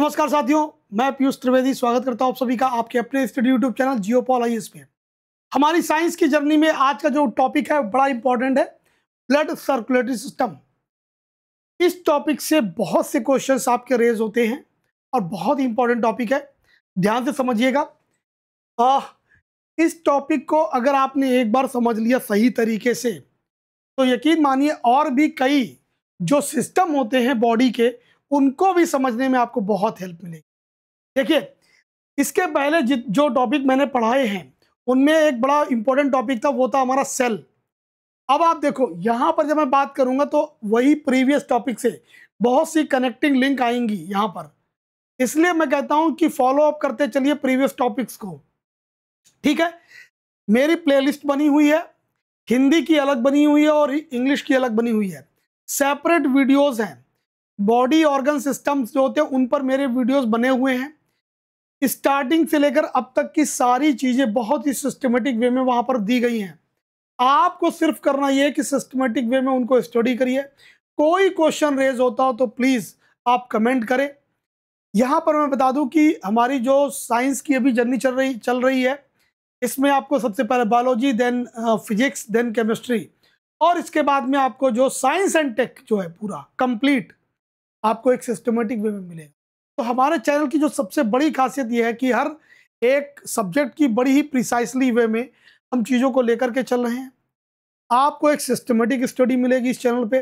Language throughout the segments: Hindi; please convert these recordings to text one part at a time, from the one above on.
नमस्कार साथियों, मैं पीयूष त्रिवेदी स्वागत करता हूं आप सभी का आपके अपने स्टडी यूट्यूब चैनल जियोपॉल आईएएस पे। हमारी साइंस की जर्नी में आज का जो टॉपिक है बड़ा इंपॉर्टेंट है, ब्लड सर्कुलेटरी सिस्टम। इस टॉपिक से बहुत से क्वेश्चंस आपके रेज होते हैं और बहुत ही इंपॉर्टेंट टॉपिक है, ध्यान से समझिएगा। इस टॉपिक को अगर आपने एक बार समझ लिया सही तरीके से तो यकीन मानिए और भी कई जो सिस्टम होते हैं बॉडी के, उनको भी समझने में आपको बहुत हेल्प मिलेगी। देखिए, इसके पहले जो टॉपिक मैंने पढ़ाए हैं उनमें एक बड़ा इंपॉर्टेंट टॉपिक था, वो था हमारा सेल। अब आप देखो यहां पर जब मैं बात करूंगा तो वही प्रीवियस टॉपिक से बहुत सी कनेक्टिंग लिंक आएंगी यहां पर, इसलिए मैं कहता हूं कि फॉलो अप करते चलिए प्रीवियस टॉपिक्स को। ठीक है, मेरी प्लेलिस्ट बनी हुई है, हिंदी की अलग बनी हुई है और इंग्लिश की अलग बनी हुई है, सेपरेट वीडियोस हैं। बॉडी ऑर्गन सिस्टम्स जो होते हैं उन पर मेरे वीडियोस बने हुए हैं, स्टार्टिंग से लेकर अब तक की सारी चीजें बहुत ही सिस्टमेटिक वे में वहां पर दी गई हैं। आपको सिर्फ करना यह है कि सिस्टमेटिक वे में उनको स्टडी करिए। कोई क्वेश्चन रेज होता हो तो प्लीज आप कमेंट करें। यहां पर मैं बता दूं कि हमारी जो साइंस की अभी जर्नी चल रही है, इसमें आपको सबसे पहले biology, then physics, then chemistry, और इसके बाद में आपको जो साइंस एंड टेक जो है पूरा कंप्लीट आपको एक सिस्टमेटिक वे में मिलेगा। तो हमारे चैनल की जो सबसे बड़ी खासियत यह है कि हर एक सब्जेक्ट की बड़ी ही प्रिसाइसली वे में हम चीज़ों को लेकर के चल रहे हैं। आपको एक सिस्टमेटिक स्टडी मिलेगी इस चैनल पे,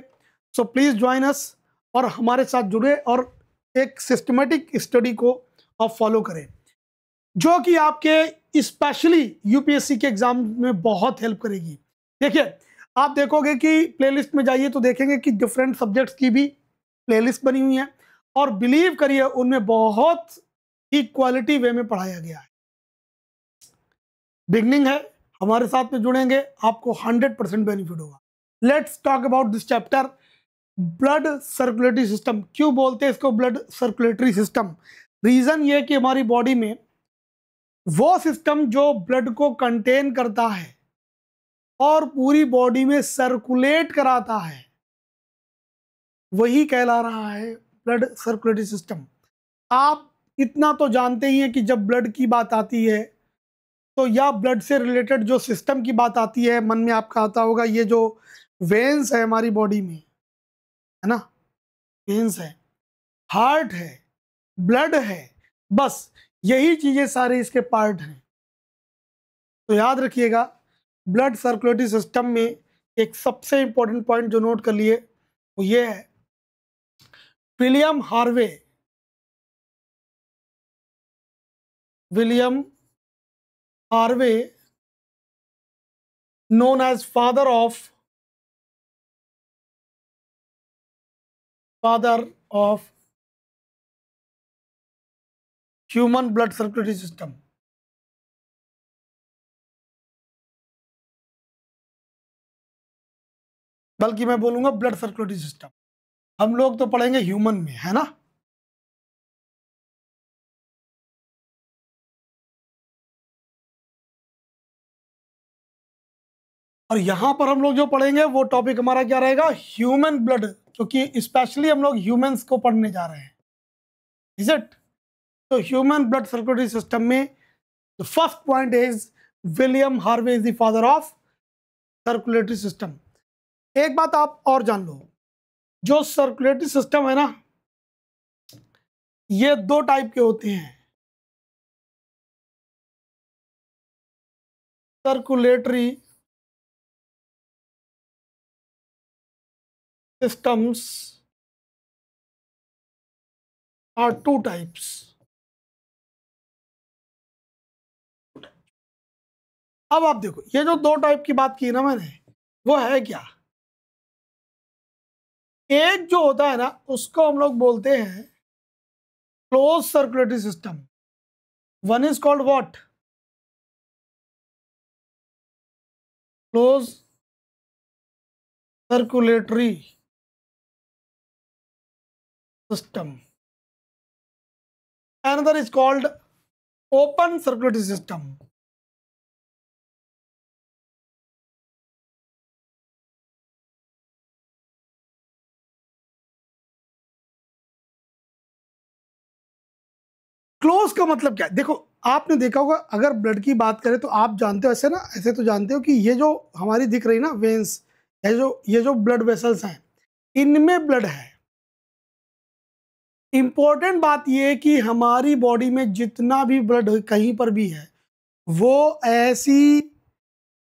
सो प्लीज़ ज्वाइन अस और हमारे साथ जुड़े और एक सिस्टमेटिक स्टडी को आप फॉलो करें, जो कि आपके स्पेशली यूपीएससी के एग्जाम में बहुत हेल्प करेगी। देखिए, आप देखोगे कि प्लेलिस्ट में जाइए तो देखेंगे कि डिफरेंट सब्जेक्ट्स की भी प्लेलिस्ट बनी हुई है और बिलीव करिए उनमें बहुत ही क्वालिटी वे में पढ़ाया गया है। बिगनिंग है, हमारे साथ में जुड़ेंगे आपको 100% बेनिफिट होगा। Let's talk about this chapter, blood circulatory system. क्यों बोलते हैं इसको ब्लड सर्कुलेटरी सिस्टम? रीजन ये कि हमारी बॉडी में वो सिस्टम जो ब्लड को कंटेन करता है और पूरी बॉडी में सर्कुलेट कराता है, वही कहला रहा है ब्लड सर्कुलेटरी सिस्टम। आप इतना तो जानते ही हैं कि जब ब्लड की बात आती है तो या ब्लड से रिलेटेड जो सिस्टम की बात आती है, मन में आपका आता होगा ये जो वेन्स है हमारी बॉडी में, है ना, वेन्स है, हार्ट है, ब्लड है, बस यही चीजें सारे इसके पार्ट हैं। तो याद रखिएगा, ब्लड सर्कुलेटरी सिस्टम में एक सबसे इंपॉर्टेंट पॉइंट जो नोट कर लिए वो ये है, William Harvey, William Harvey known as father of human blood circulatory system। बल्कि मैं बोलूंगा ब्लड सर्कुलेटरी सिस्टम। हम लोग तो पढ़ेंगे ह्यूमन में, है ना। और यहां पर हम लोग जो पढ़ेंगे वो टॉपिक हमारा क्या रहेगा, ह्यूमन ब्लड, क्योंकि स्पेशली हम लोग ह्यूमंस को पढ़ने जा रहे हैं, इज इट। तो ह्यूमन ब्लड सर्कुलेटरी सिस्टम में the first point is William Harvey is the father of circulatory system. एक बात आप और जान लो, जो सर्कुलेटरी सिस्टम है ना, ये दो टाइप के होते हैं, circulatory systems are two types। अब आप देखो ये जो दो टाइप की बात की ना मैंने, वो है क्या। एक जो होता है ना उसको हम लोग बोलते हैं close circulatory system. One is called what, close circulatory system, another is called open circulatory system। Close का मतलब क्या है? देखो, आपने देखा होगा, अगर ब्लड की बात करें तो आप जानते हो ऐसे ना, ऐसे तो जानते हो कि ये जो हमारी दिख रही ना वेन्स, ये जो ब्लड वेसल्स हैं, इनमें ब्लड है। इंपॉर्टेंट बात ये है कि हमारी बॉडी में जितना भी ब्लड कहीं पर भी है, वो ऐसी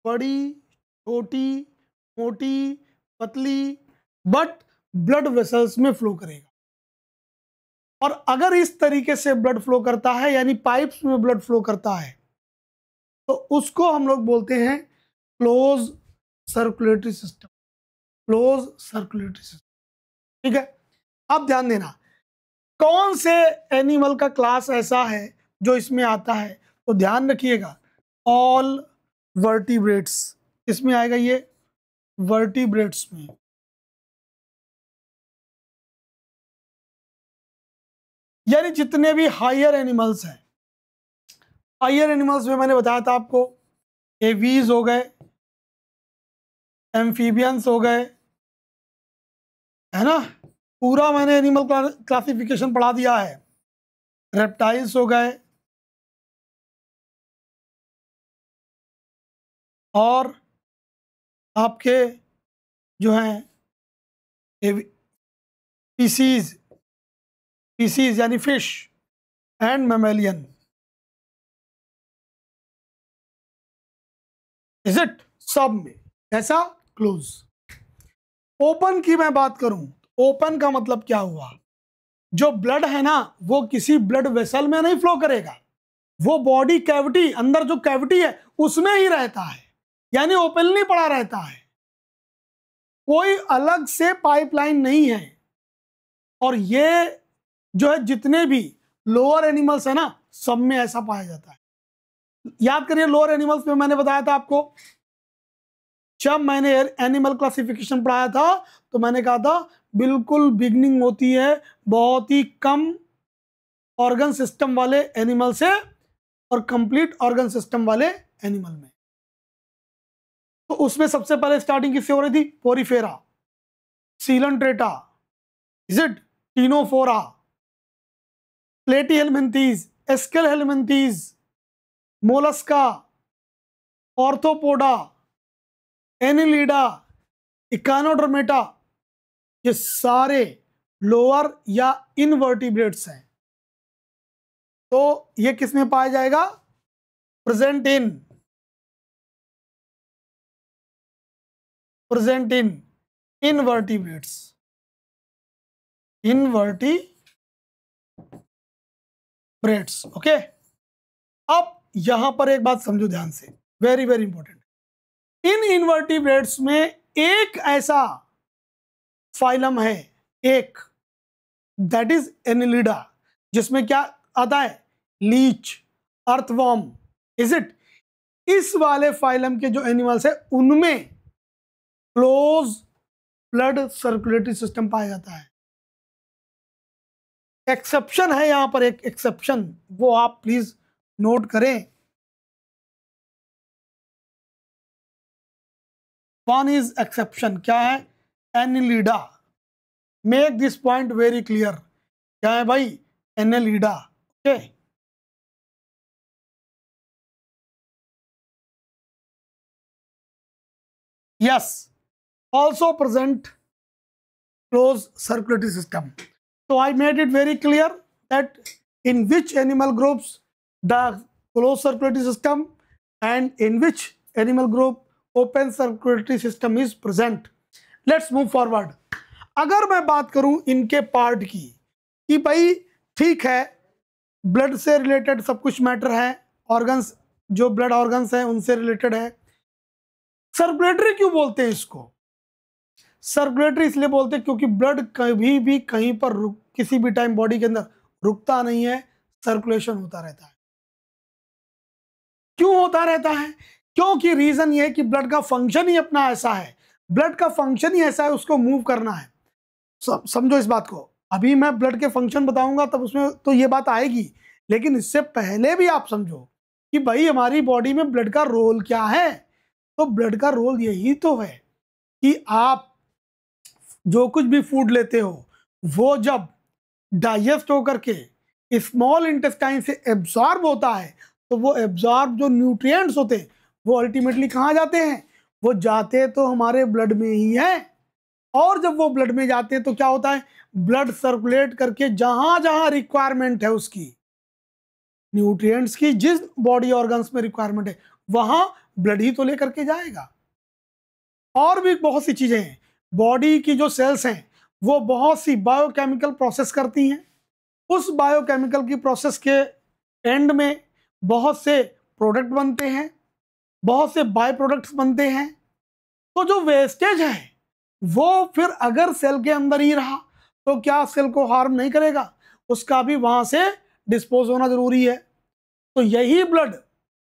बड़ी, छोटी, मोटी, पतली, बट ब्लड वेसल्स में फ्लो करेगा। और अगर इस तरीके से ब्लड फ्लो करता है, यानी पाइप्स में ब्लड फ्लो करता है, तो उसको हम लोग बोलते हैं close circulatory system. Close circulatory system, ठीक है। अब ध्यान देना, कौन से एनिमल का क्लास ऐसा है जो इसमें आता है, तो ध्यान रखिएगा, ऑल वर्टिब्रेट्स। इसमें आएगा ये वर्टिब्रेट्स में, यानी जितने भी हायर एनिमल्स हैं। हायर एनिमल्स में मैंने बताया था आपको, एवीज हो गए, एम्फीबियंस हो गए, है ना, पूरा मैंने एनिमल क्लासिफिकेशन पढ़ा दिया है। रेप्टाइल्स हो गए, और आपके जो हैं स्पीसीज, स्पीसीज यानी fish and mammalian, is it, सब में ऐसा क्लोज। ओपन की मैं बात करूं, ओपन का मतलब क्या हुआ? जो ब्लड है ना, वो किसी ब्लड वेसल में नहीं फ्लो करेगा, वो बॉडी कैविटी, अंदर जो कैविटी है उसमें ही रहता है, यानी ओपनली पड़ा रहता है, कोई अलग से पाइपलाइन नहीं है। और ये जो है जितने भी लोअर एनिमल्स है ना, सब में ऐसा पाया जाता है। याद करिए, लोअर एनिमल्स में मैंने बताया था आपको, जब मैंने एनिमल क्लासिफिकेशन पढ़ाया था, तो मैंने कहा था बिल्कुल बिगनिंग होती है बहुत ही कम ऑर्गन सिस्टम वाले एनिमल से, और कंप्लीट ऑर्गन सिस्टम वाले एनिमल में। तो उसमें सबसे पहले स्टार्टिंग किससे हो रही थी? Porifera, coelenterata, is it, ctenophora, platyhelminthes, aschelminthes, mollusca, arthropoda, annelida, echinodermata, ये सारे लोअर या इनवर्टिब्रेट्स हैं। तो ये किस में पाया जाएगा? Present in invertebrates, invertebrates, okay. अब यहां पर एक बात समझो ध्यान से, वेरी वेरी इंपॉर्टेंट। इन इनवर्टिब्रेट्स में एक ऐसा फाइलम है, एक, दैट इज एनिलिडा, जिसमें क्या आता है? Leech, earthworm, is it. इस वाले फाइलम के जो एनिमल्स है, उनमें क्लोज ब्लड सर्कुलेटरी सिस्टम पाया जाता है। एक्सेप्शन है यहां पर, एक एक्सेप्शन, वो आप प्लीज नोट करें। वन इज एक्सेप्शन, क्या है? Annelida. Make this point very clear, क्या है भाई? Annelida, okay. Yes, also present closed circulatory system. So I made it very clear that in which animal groups the closed circulatory system and in which animal group open circulatory system is present. Let's move forward. अगर मैं बात करूं इनके पार्ट की, कि भाई ठीक है, ब्लड से रिलेटेड सब कुछ मैटर है, ऑर्गन्स, जो ब्लड ऑर्गन्स हैं उनसे रिलेटेड है। सर्कुलेटरी क्यों बोलते हैं इसको? सर्कुलेटरी इसलिए बोलते हैं क्योंकि ब्लड कभी भी कहीं पर किसी भी टाइम बॉडी के अंदर रुकता नहीं है, सर्कुलेशन होता रहता है। क्यों होता रहता है? क्योंकि रीजन ये है कि ब्लड का फंक्शन ही अपना ऐसा है, ब्लड का फंक्शन ही ऐसा है, उसको मूव करना है। समझो इस बात को। अभी मैं ब्लड के फंक्शन बताऊंगा तब उसमें तो ये बात आएगी, लेकिन इससे पहले भी आप समझो कि भाई हमारी बॉडी में ब्लड का रोल क्या है। तो ब्लड का रोल यही तो है कि आप जो कुछ भी फूड लेते हो, वो जब डाइजेस्ट होकर के स्मॉल इंटेस्टाइन से एब्जॉर्ब होता है, तो वो एब्जॉर्ब जो न्यूट्रिएंट्स होते हैं वो अल्टीमेटली कहाँ जाते हैं? वो जाते तो हमारे ब्लड में ही है। और जब वो ब्लड में जाते हैं तो क्या होता है? ब्लड सर्कुलेट करके जहां जहां रिक्वायरमेंट है उसकी, न्यूट्रिएंट्स की जिस बॉडी ऑर्गन्स में रिक्वायरमेंट है वहां ब्लड ही तो लेकर के जाएगा। और भी बहुत सी चीजें हैं। बॉडी की जो सेल्स हैं वो बहुत सी बायोकेमिकल प्रोसेस करती हैं। उस बायोकेमिकल की प्रोसेस के एंड में बहुत से प्रोडक्ट बनते हैं, बहुत से बाय प्रोडक्ट्स बनते हैं। तो जो वेस्टेज है वो फिर अगर सेल के अंदर ही रहा तो क्या सेल को हार्म नहीं करेगा? उसका भी वहां से डिस्पोज होना जरूरी है। तो यही ब्लड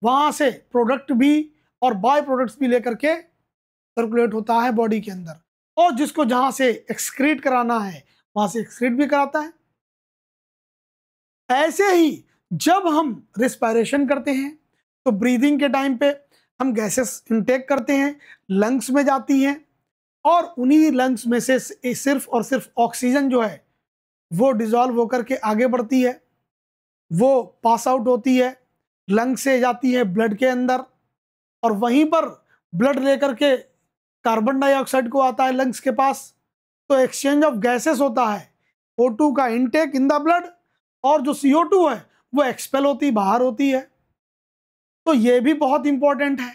वहां से प्रोडक्ट भी और बाय प्रोडक्ट्स भी लेकर के सर्कुलेट होता है बॉडी के अंदर, और जिसको जहां से एक्सक्रीट कराना है वहां से एक्सक्रीट भी कराता है। ऐसे ही जब हम रिस्पायरेशन करते हैं तो ब्रीदिंग के टाइम पे हम गैसेस इनटेक करते हैं, लंग्स में जाती हैं, और उन्हीं लंग्स में से सिर्फ और सिर्फ ऑक्सीजन जो है वो डिजॉल्व होकर के आगे बढ़ती है, वो पास आउट होती है, लंग से जाती है ब्लड के अंदर, और वहीं पर ब्लड लेकर के कार्बन डाइऑक्साइड को आता है लंग्स के पास। तो एक्सचेंज ऑफ गैसेस होता है, O2 का इनटेक इन द ब्लड, और जो CO2 है वो एक्सपेल होती बाहर होती है। तो ये भी बहुत इंपॉर्टेंट है।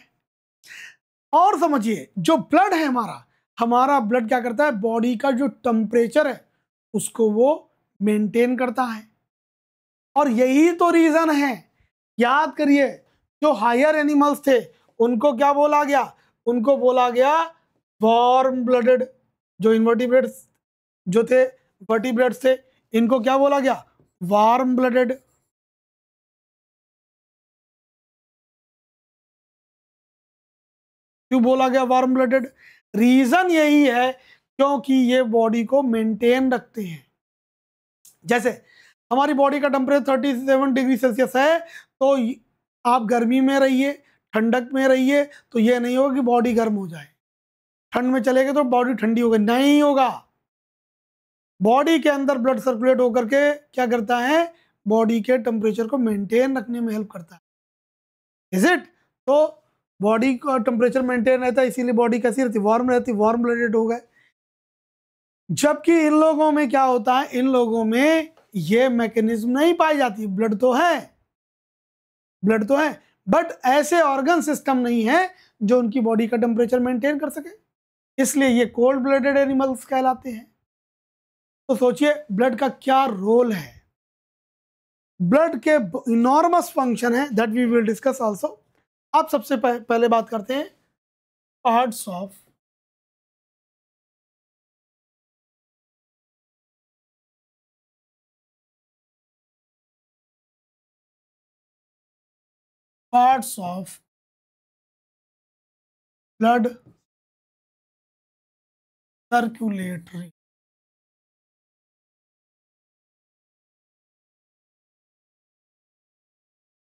और समझिए जो ब्लड है हमारा हमारा ब्लड क्या करता है? बॉडी का जो टेम्परेचर है उसको वो मेंटेन करता है। और यही तो रीजन है, याद करिए, जो हायर एनिमल्स थे उनको क्या बोला गया? उनको बोला गया वार्म ब्लडेड। जो इनवर्टिब्रेट्स जो थे, वर्टिब्रेट्स थे, इनको क्या बोला गया? Warm blooded. क्यों बोला गया वार्म ब्लडेड? रीजन यही है क्योंकि ये बॉडी को मेंटेन रखते हैं। जैसे हमारी बॉडी का टेम्परेचर 37 डिग्री सेल्सियस है, तो आप गर्मी में रहिए, ठंडक में रहिए, तो ये नहीं होगा कि बॉडी गर्म हो जाए। ठंड में चलेगा तो बॉडी ठंडी होगी, नहीं होगा। बॉडी के अंदर ब्लड सर्कुलेट होकर के क्या करता है? बॉडी के टेम्परेचर को मेंटेन रखने में हेल्प करता है। Is it? तो बॉडी का टेम्परेचर मेंटेन रहता है, इसीलिए बॉडी कैसी रहती? वार्म रहती, वार्म ब्लडेड हो गए। जबकि इन लोगों में क्या होता है? इन लोगों में ये मैकेनिज्म नहीं पाई जाती। ब्लड तो है, ब्लड तो है, बट ऐसे ऑर्गन सिस्टम नहीं है जो उनकी बॉडी का टेम्परेचर मेंटेन कर सके, इसलिए ये कोल्ड ब्लडेड एनिमल्स कहलाते हैं। तो सोचिए ब्लड का क्या रोल है। ब्लड के इनॉर्मस फंक्शन है, that we will discuss also. आप सबसे पहले बात करते हैं पार्ट्स ऑफ ब्लड सर्कुलेटरी।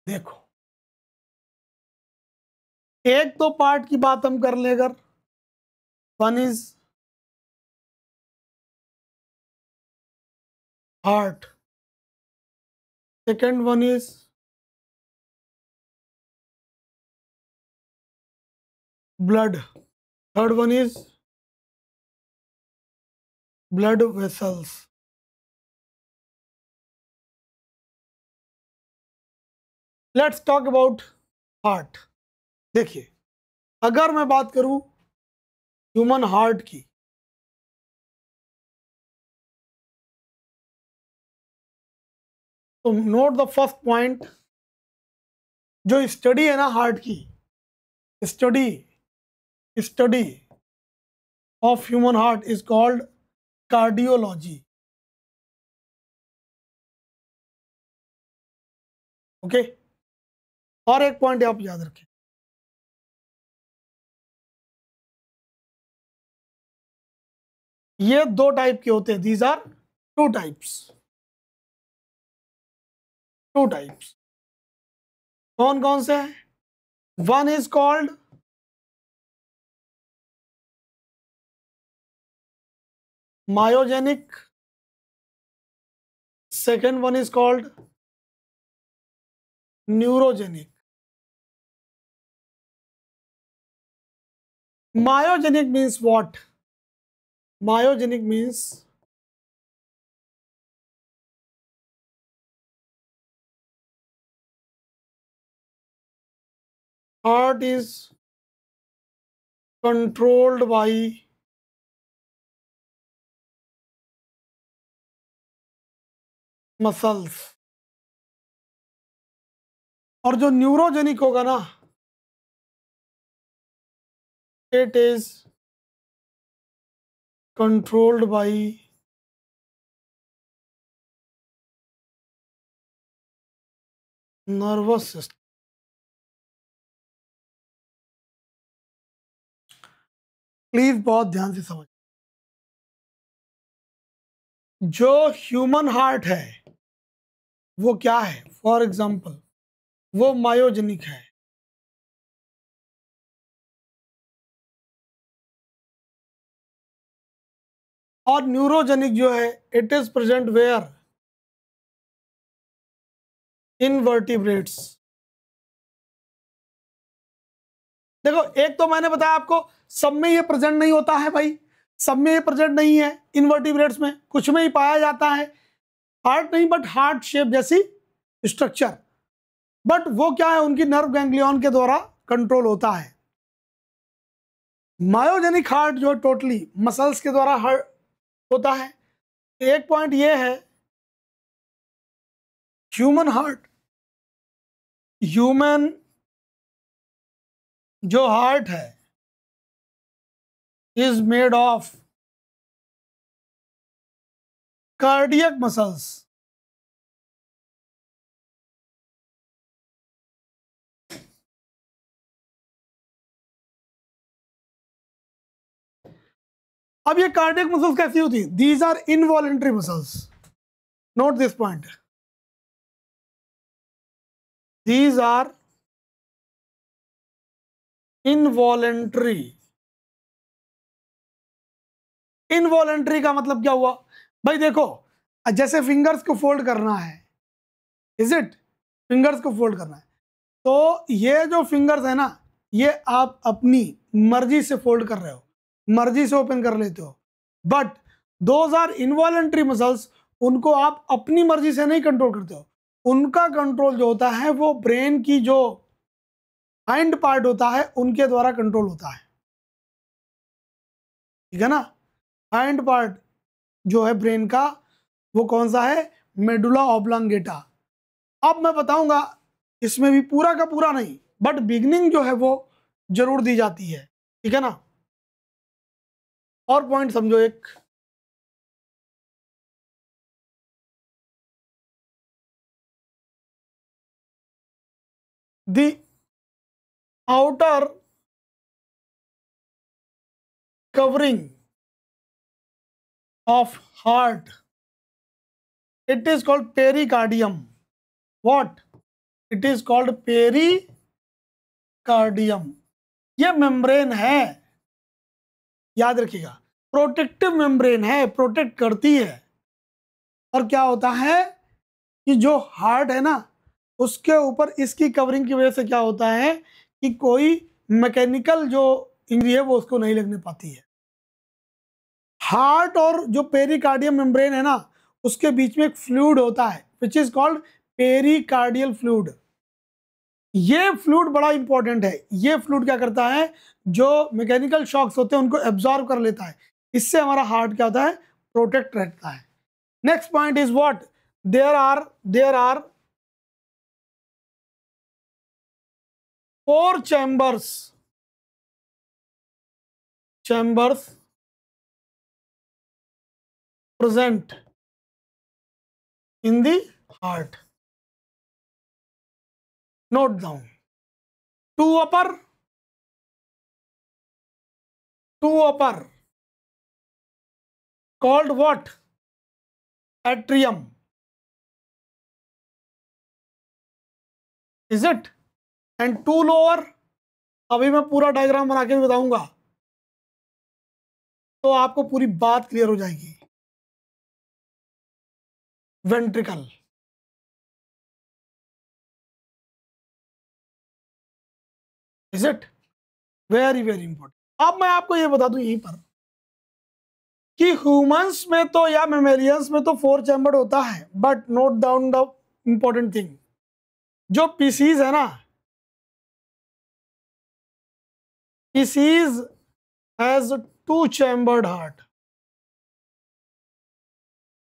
देखो, एक तो पार्ट की बात हम कर ले, अगर one is heart, second one is blood, third one is blood vessels. Let's talk about heart. देखिए, अगर मैं बात करूं ह्यूमन हार्ट की, तो नोट द फर्स्ट पॉइंट। जो स्टडी है ना हार्ट की, study study of human heart is called cardiology. Okay, और एक पॉइंट आप याद रखें, ये दो टाइप के होते हैं। These are two types, two types. कौन कौन से हैं? One is called myogenic, second one is called neurogenic. Myogenic means what? Myogenic means heart is controlled by muscles. और जो न्यूरोजेनिक होगा ना, it is controlled by nervous system. Please बहुत ध्यान से समझ। जो ह्यूमन हार्ट है वो क्या है? फॉर एग्जाम्पल वो मायोजेनिक है। और न्यूरोजेनिक जो है, it is present where? In vertebrates. देखो, एक तो मैंने बताया आपको सब में ये प्रेजेंट नहीं होता है भाई, सब में ये प्रेजेंट नहीं है। इनवर्टिब्रेट्स में कुछ में ही पाया जाता है, हार्ट नहीं, बट हार्ट शेप जैसी स्ट्रक्चर। बट वो क्या है, उनकी नर्व गैंग्लियन के द्वारा कंट्रोल होता है। मायोजेनिक हार्ट जो टोटली मसल्स के द्वारा हार्ट होता है। एक पॉइंट ये है, ह्यूमन हार्ट, ह्यूमन जो हार्ट है is made of cardiac muscles. अब ये कार्डियक मसल्स कैसी होती है? These are involuntary muscles. Note this point, these are involuntary. Involuntary का मतलब क्या हुआ भाई? देखो, जैसे फिंगर्स को फोल्ड करना है, इज इट? फिंगर्स को फोल्ड करना है, तो ये जो फिंगर्स है ना, ये आप अपनी मर्जी से फोल्ड कर रहे हो, मर्जी से ओपन कर लेते हो। But those are involuntary muscles, उनको आप अपनी मर्जी से नहीं कंट्रोल करते हो। उनका कंट्रोल जो होता है वो ब्रेन की जो हाइंड पार्ट होता है उनके द्वारा कंट्रोल होता है, ठीक है ना? हाइंड पार्ट जो है ब्रेन का, वो कौन सा है? Medulla oblongata. अब मैं बताऊंगा, इसमें भी पूरा का पूरा नहीं, बट बिगनिंग जो है वो जरूर दी जाती है, ठीक है ना? और पॉइंट समझो, एक the outer covering of heart, it is called pericardium. What? It is called pericardium. ये मेम्ब्रेन है, याद रखिएगा, प्रोटेक्टिव मेम्ब्रेन है, प्रोटेक्ट करती है। और क्या होता है कि जो हार्ट है ना, उसके ऊपर इसकी कवरिंग की वजह से क्या होता है कि कोई मैकेनिकल जो इंजरी है वो उसको नहीं लगने पाती है। हार्ट और जो पेरिकार्डियम मेम्ब्रेन है ना, उसके बीच में एक फ्लूइड होता है which is called pericardial fluid. ये फ्लूइड बड़ा इंपॉर्टेंट है। ये फ्लूइड क्या करता है, जो मैकेनिकल शॉक्स होते हैं उनको एब्जॉर्ब कर लेता है। इससे हमारा हार्ट क्या होता है, प्रोटेक्ट रहता है। Next point is what? There are 4 chambers present in the heart. Note down. Two upper called what? Atrium. Is it? And two lower, अभी मैं पूरा डायग्राम बना के भी बताऊंगा तो आपको पूरी बात क्लियर हो जाएगी। Ventricle, is it? Very very important. अब मैं आपको ये बता दूं यहीं पर कि ह्यूमंस में तो या मेमेलियंस में तो 4 चैम्बर्ड होता है, but note down the important thing, जो पीसीज है ना, Pisces has 2 chambered heart,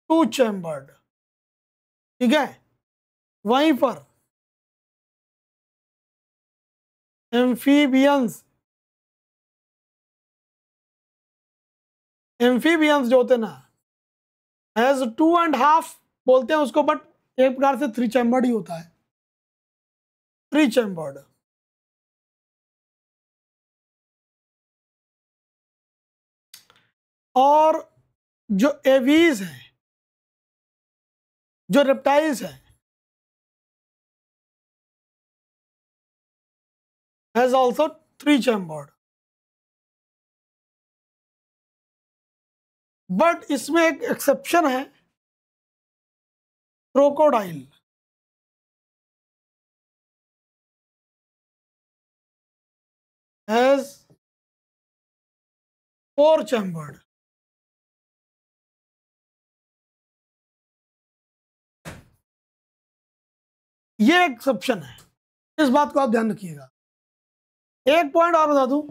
2 chambered, ठीक है। वहीं पर एम्फीबियंस, एम्फीबियंस जो होते हैं ना, हैज 2.5 बोलते हैं उसको, बट एक प्रकार से 3 चैम्बर्ड ही होता है, 3 चैम्बर्ड। और जो एवीज हैं, जो रेप्टाइल्स हैं, हैज आल्सो 3 चैम्बर्ड। बट इसमें एक एक्सेप्शन है, क्रोकोडाइल, हैज 4 चैम्बर्ड। ये एक्सेप्शन है, इस बात को आप ध्यान रखिएगा। एक पॉइंट और बता दूं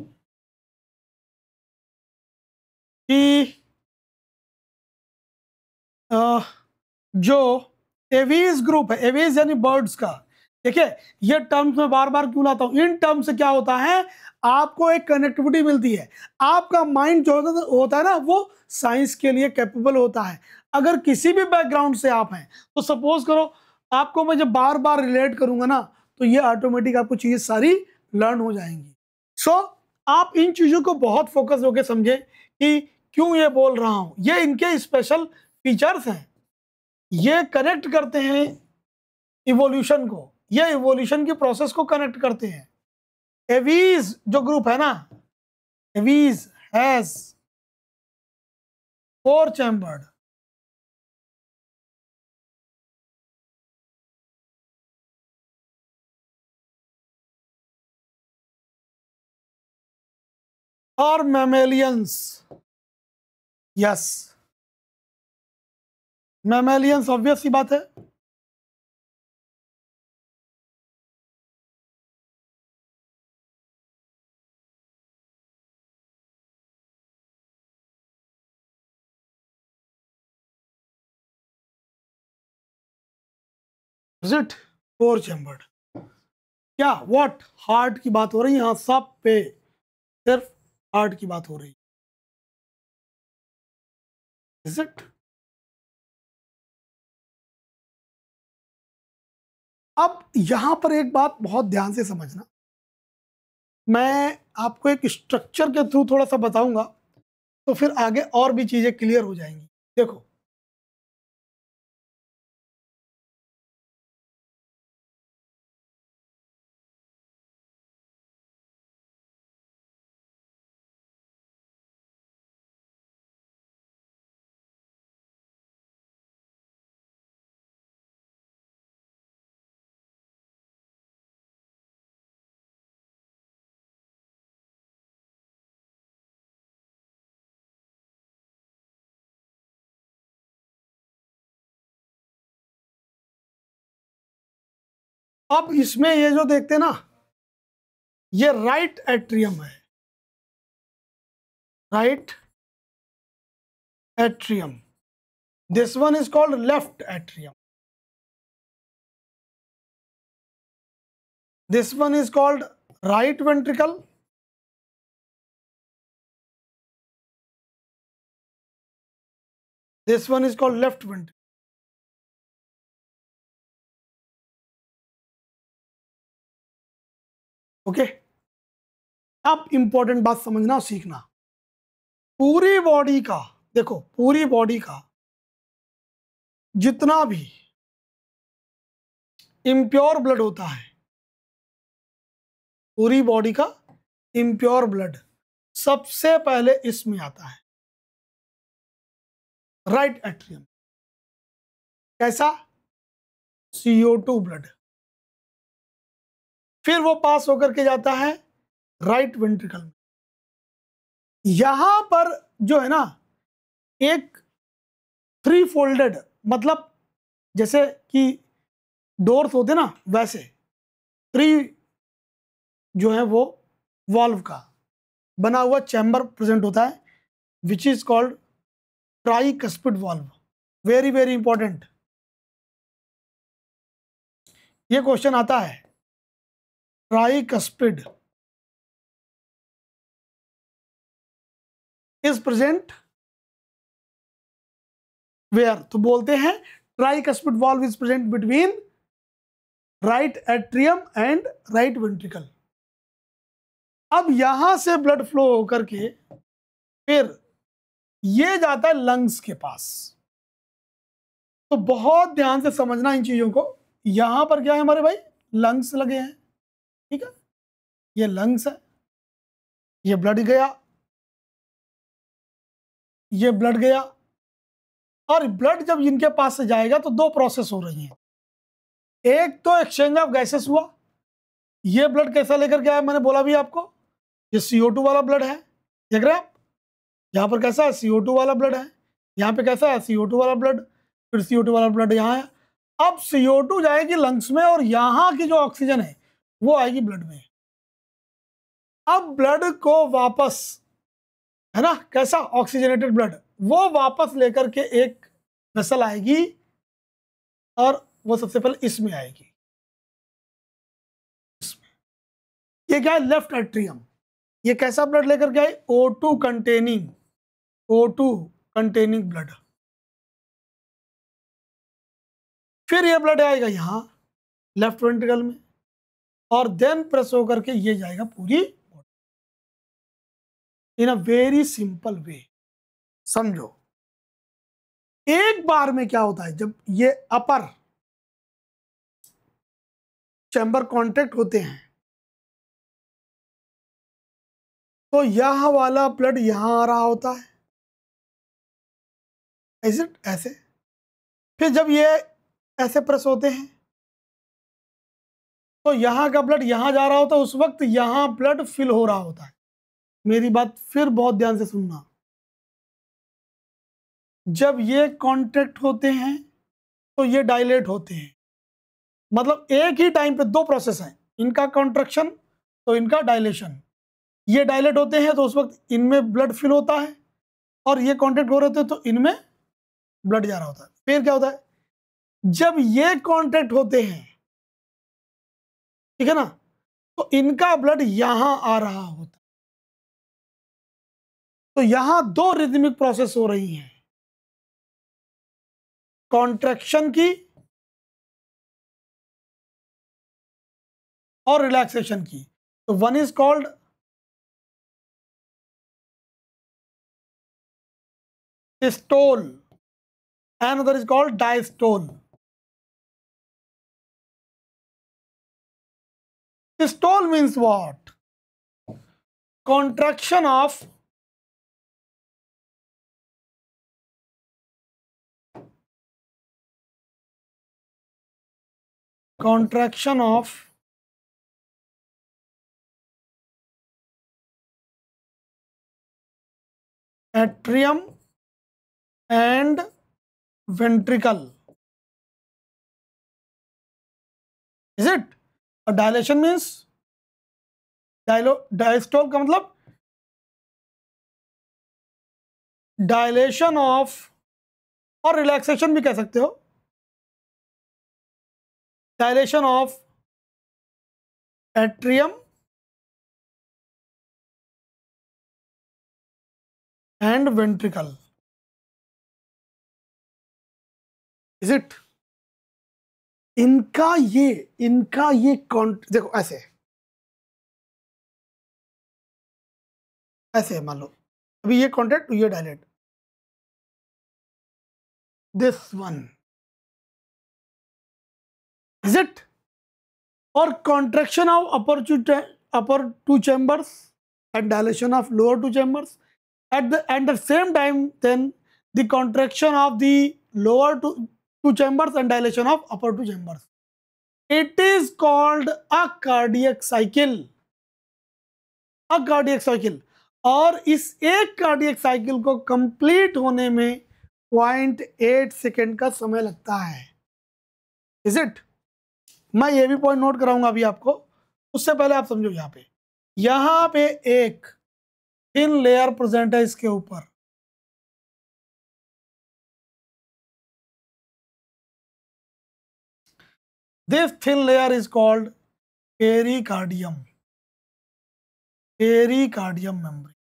कि जो एवीज ग्रुप है, एवीज यानी बर्ड्स का, देखिए ये टर्म्स में बार बार क्यों लाता हूं, इन टर्म्स से क्या होता है, आपको एक कनेक्टिविटी मिलती है। आपका माइंड जो होता है ना, वो साइंस के लिए कैपेबल होता है। अगर किसी भी बैकग्राउंड से आप हैं, तो सपोज करो आपको मैं जब बार बार रिलेट करूंगा ना, तो ये ऑटोमेटिक आपको चीजें सारी लर्न हो जाएंगी। सो आप इन चीजों को बहुत फोकस होकर समझे कि क्यों ये बोल रहा हूं, ये इनके स्पेशल फीचर्स हैं, ये कनेक्ट करते हैं इवोल्यूशन को, ये इवोल्यूशन की प्रोसेस को कनेक्ट करते हैं। एवीज जो ग्रुप है ना, एवीज हैज 4 चैम्बर्ड, और मैमेलियंस, यस, मैमेलियंस ऑब्वियस सी बात है। Is it? 4 चैम्बर्ड। क्या व्हाट? हार्ट की बात हो रही है यहां, सब पे सिर्फ हार्ट की बात हो रही है। Is it? अब यहां पर एक बात बहुत ध्यान से समझना, मैं आपको एक स्ट्रक्चर के थ्रू थोड़ा सा बताऊंगा, तो फिर आगे और भी चीजें क्लियर हो जाएंगी। देखो, अब इसमें ये जो देखते हैं ना, ये राइट एट्रियम है, right atrium. This one is called left atrium, this one is called right ventricle, this one is called left ventricle. Okay, अब इंपॉर्टेंट बात समझना और सीखना, पूरी बॉडी का, देखो पूरी बॉडी का जितना भी इम्प्योर ब्लड होता है, पूरी बॉडी का इम्प्योर ब्लड सबसे पहले इसमें आता है, राइट एट्रियम। कैसा? CO2 ब्लड, फिर वो पास होकर के जाता है राइट वेंट्रिकल में। यहां पर जो है ना एक 3 फोल्डेड, मतलब जैसे कि डोर्स होते ना वैसे 3 जो है वो वॉल्व का बना हुआ चैम्बर प्रेजेंट होता है, which is called tricuspid valve. Very very important, ये क्वेश्चन आता है। ट्राइकस्पिड इज प्रेजेंट वेयर, तो बोलते हैं tricuspid valve is present between right atrium and right ventricle. अब यहां से ब्लड फ्लो होकर के फिर ये जाता है लंग्स के पास। तो बहुत ध्यान से समझना इन चीजों को। यहां पर क्या है हमारे भाई, लंग्स लगे हैं, ठीक है, ये लंग्स है, ये ब्लड गया, ये ब्लड गया, और ब्लड जब इनके पास से जाएगा तो 2 प्रोसेस हो रही हैं। एक तो एक्सचेंज ऑफ गैसेस हुआ, ये ब्लड कैसा लेकर के आया, मैंने बोला भी आपको, ये CO2 वाला ब्लड है, देख रहे हैं आप, यहाँ पर कैसा है CO2 वाला ब्लड है, यहाँ पे कैसा है CO2 वाला ब्लड, फिर CO2 वाला ब्लड यहाँ है। अब CO2 जाएगी लंग्स में और यहाँ की जो ऑक्सीजन है वो आएगी ब्लड में। अब ब्लड को वापस, है ना, कैसा ऑक्सीजनेटेड ब्लड, वो वापस लेकर के एक वेसल आएगी और वो सबसे पहले इसमें आएगी, इसमें। ये क्या है, लेफ्ट एट्रियम। ये कैसा ब्लड लेकर के आए, O2 कंटेनिंग ब्लड। फिर ये ब्लड आएगा यहाँ लेफ्ट वेंट्रिकल में, और देन प्रेस होकर के ये जाएगा पूरी इन अ वेरी सिंपल वे। समझो, एक बार में क्या होता है, जब ये अपर चैम्बर कॉन्टैक्ट होते हैं तो यह वाला ब्लड यहां आ रहा होता है, ऐसे। फिर जब ये ऐसे प्रेस होते हैं तो यहां का ब्लड यहां जा रहा होता है, उस वक्त यहां ब्लड फिल हो रहा होता है। मेरी बात फिर बहुत ध्यान से सुनना, जब ये कांटेक्ट होते हैं तो ये डायलेट होते हैं, मतलब एक ही टाइम पे 2 प्रोसेस हैं, इनका कॉन्ट्रैक्शन तो इनका डायलेशन। ये डायलेट होते हैं तो उस वक्त इनमें ब्लड फिल होता है, और ये कांटेक्ट हो रहे होते हैं तो इनमें ब्लड जा रहा होता है। फिर क्या होता है, जब ये कांटेक्ट होते हैं, ठीक है ना, तो इनका ब्लड यहां आ रहा होता है। तो यहां 2 रिदमिक प्रोसेस हो रही हैं, कॉन्ट्रैक्शन की और रिलैक्सेशन की। तो one is called systole, another is called diastole. Systole means what? Contraction of atrium and ventricle. Is it? और dilation means diastole का मतलब dilation of, और relaxation भी कह सकते हो, dilation of atrium and ventricle. Is it? इनका ये देखो ऐसे मान लो, अभी ये कॉन्टैक्ट, ये dilate, this one, is it? और contraction of upper 2 chambers and dilation of lower 2 chambers at the same time, then the contraction of the lower 2 chambers and dilation of upper 2 chambers. It is called a cardiac cycle. A cardiac cycle, और इस एक कार्डियक साइकिल को कंप्लीट होने में 0.8 सेकेंड का समय लगता है। Is it? मैं ये भी पॉइंट नोट कराऊंगा अभी आपको, उससे पहले आप समझो। यहाँ पे एक थिन लेयर प्रेजेंट है इसके ऊपर, this thin layer is called pericardium, pericardium membrane.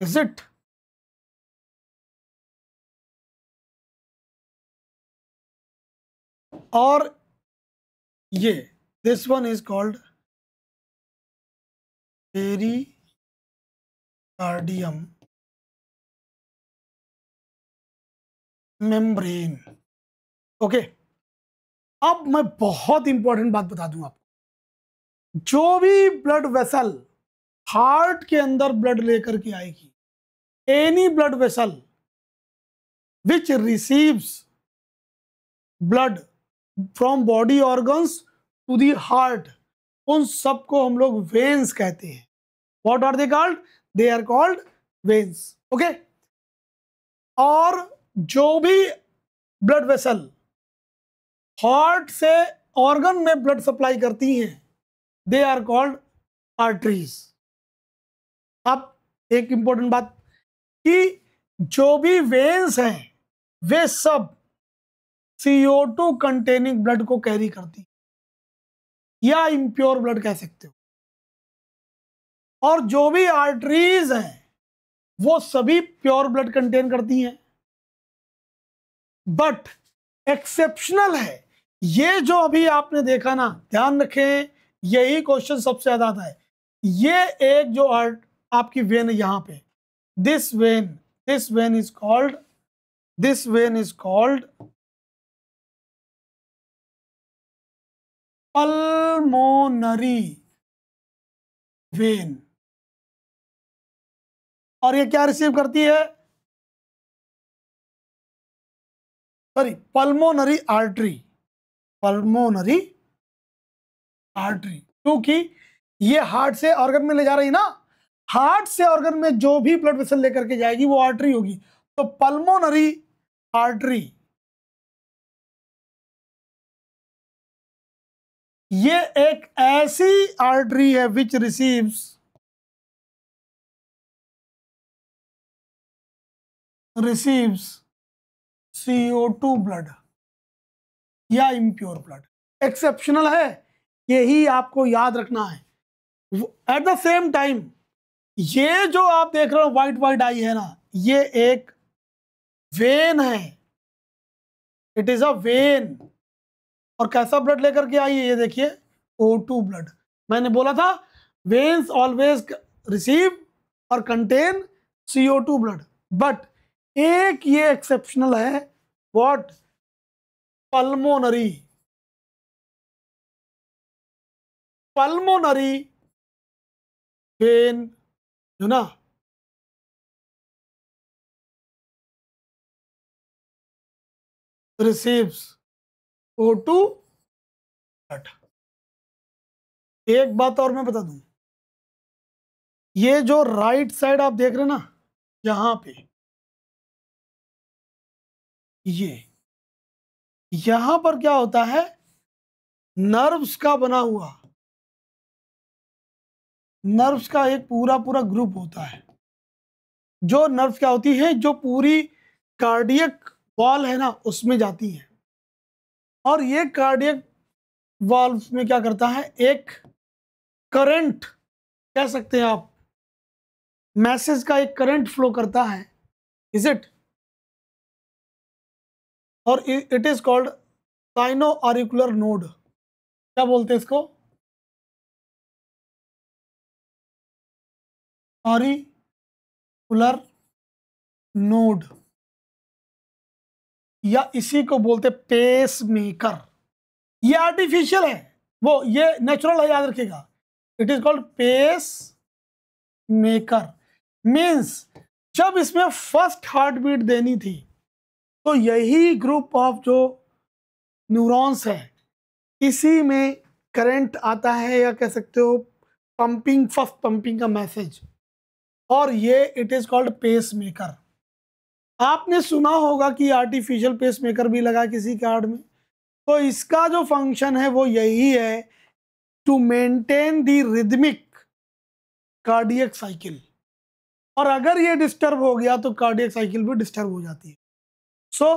Is it? और ये this one is called pericardium membrane. Okay, अब मैं बहुत इंपॉर्टेंट बात बता दूं आपको। जो भी ब्लड वेसल हार्ट के अंदर ब्लड लेकर के आएगी, any blood vessel which receives blood from body organs to the heart, उन सबको हम लोग वेन्स कहते हैं। What are they called? They are called veins. Okay, और जो भी ब्लड वेसल हार्ट से ऑर्गन में ब्लड सप्लाई करती हैं, दे आर कॉल्ड आर्टरीज। अब एक इंपॉर्टेंट बात कि जो भी वेन्स हैं वे सब CO2 कंटेनिंग ब्लड को कैरी करती या इम्प्योर ब्लड कह सकते हो, और जो भी आर्टरीज हैं वो सभी प्योर ब्लड कंटेन करती हैं। बट एक्सेप्शनल है ये जो अभी आपने देखा ना, ध्यान रखें, यही क्वेश्चन सबसे ज्यादा आता है। ये एक जो आपकी वेन है यहां पे, this when is called pulmonary vein, और ये क्या रिसीव करती है? सॉरी, पल्मोनरी आर्टरी, क्योंकि ये हार्ट से ऑर्गन में ले जा रही ना, हार्ट से ऑर्गन में जो भी ब्लड वेसल लेकर के जाएगी वो आर्टरी होगी, तो पल्मोनरी आर्टरी। ये एक ऐसी आर्टरी है विच रिसीव्स CO2 ब्लड या इम्प्योर ब्लड। एक्सेप्शनल है, यही आपको याद रखना है। एट द सेम टाइम ये जो आप देख रहे हो व्हाइट आई है ना, ये एक वेन है, इट इज अ वेन। और कैसा ब्लड लेकर के आई है ये देखिए, O2 ब्लड। मैंने बोला था वेन्स ऑलवेज रिसीव और कंटेन CO2 ब्लड, बट एक ये एक्सेप्शनल है, व्हाट? पल्मोनरी वेन जो ना रिसीव्स O2 ब्लड। एक बात और मैं बता दूं, ये जो राइट साइड आप देख रहे हैं ना यहां पे, ये यहां पर क्या होता है, नर्व्स का बना हुआ, नर्व्स का एक पूरा ग्रुप होता है। जो नर्व्स क्या होती है, जो पूरी कार्डियक वॉल है ना उसमें जाती है, और ये कार्डियक वॉल्व में क्या करता है, एक करंट कह सकते हैं आप, मैसेज का एक करंट फ्लो करता है। Is it? और it is called sino auricular node. क्या बोलते हैं इसको? ऑरिकुलर नोड, या इसी को बोलते पेस मेकर। ये आर्टिफिशियल है, वो ये नेचुरल है, याद रखिएगा। It is called pacemaker. Means जब इसमें फर्स्ट हार्ट बीट देनी थी तो यही ग्रुप ऑफ जो न्यूरॉन्स है इसी में करंट आता है, या कह सकते हो पंपिंग, फर्स्ट पंपिंग का मैसेज, और ये it is called pacemaker. आपने सुना होगा कि आर्टिफिशियल पेस मेकर भी लगा किसी कार्ड में, तो इसका जो फंक्शन है वो यही है, to maintain the rhythmic cardiac cycle. और अगर ये डिस्टर्ब हो गया तो कार्डियक साइकिल भी डिस्टर्ब हो जाती है। So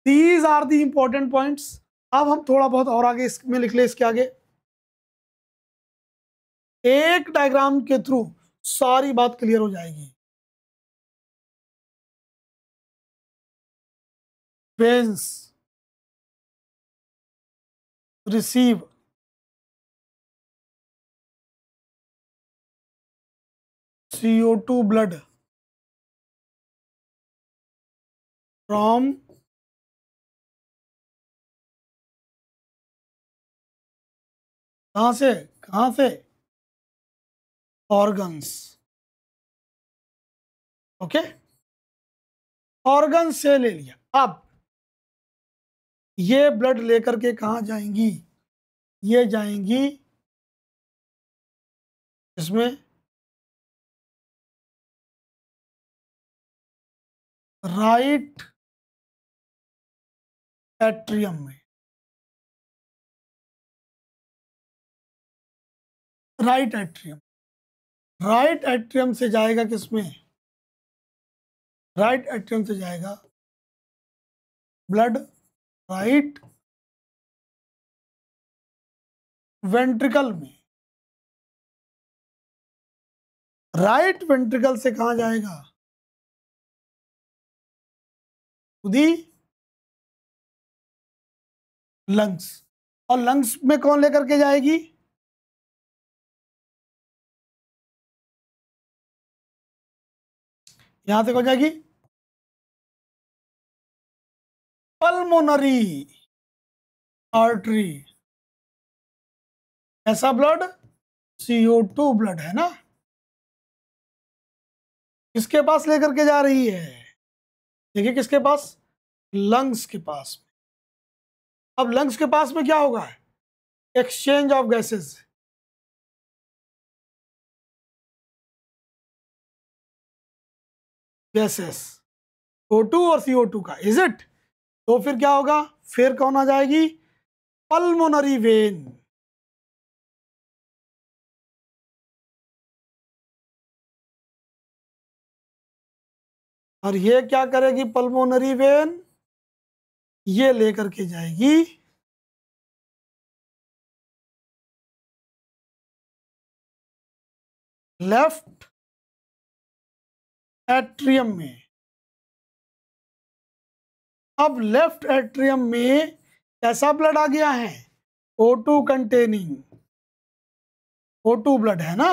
these are the important points. अब हम थोड़ा बहुत और आगे इसमें लिख ले, इसके आगे एक डायग्राम के थ्रू सारी बात क्लियर हो जाएगी। Veins receive CO2 blood from कहां से ऑर्गन्स। ओके, ऑर्गन से ले लिया। अब ये ब्लड लेकर के कहां जाएंगी, ये जाएंगी इसमें राइट एट्रियम में। राइट एट्रियम, राइट एट्रियम से जाएगा किसमें, राइट एट्रियम से जाएगा ब्लड राइट वेंट्रिकल में। राइट वेंट्रिकल से कहां जाएगा, खुदी लंग्स। और लंग्स में कौन लेकर के जाएगी, यहां से कौन जाएगी, पल्मोनरी आर्टरी। ऐसा ब्लड CO2 ब्लड है ना, किसके पास लेकर के जा रही है, देखिए किसके पास, लंग्स के पास। अब लंग्स के पास में क्या होगा, exchange of gases. Gases O2 और CO2 का, इज इट। तो फिर क्या होगा, फिर कौन आ जाएगी, पल्मोनरी वेन। और ये क्या करेगी पल्मोनरी वेन, ये लेकर के जाएगी लेफ्ट एट्रियम में। अब लेफ्ट एट्रियम में कैसा ब्लड आ गया है, O2 कंटेनिंग, O2 ब्लड है ना।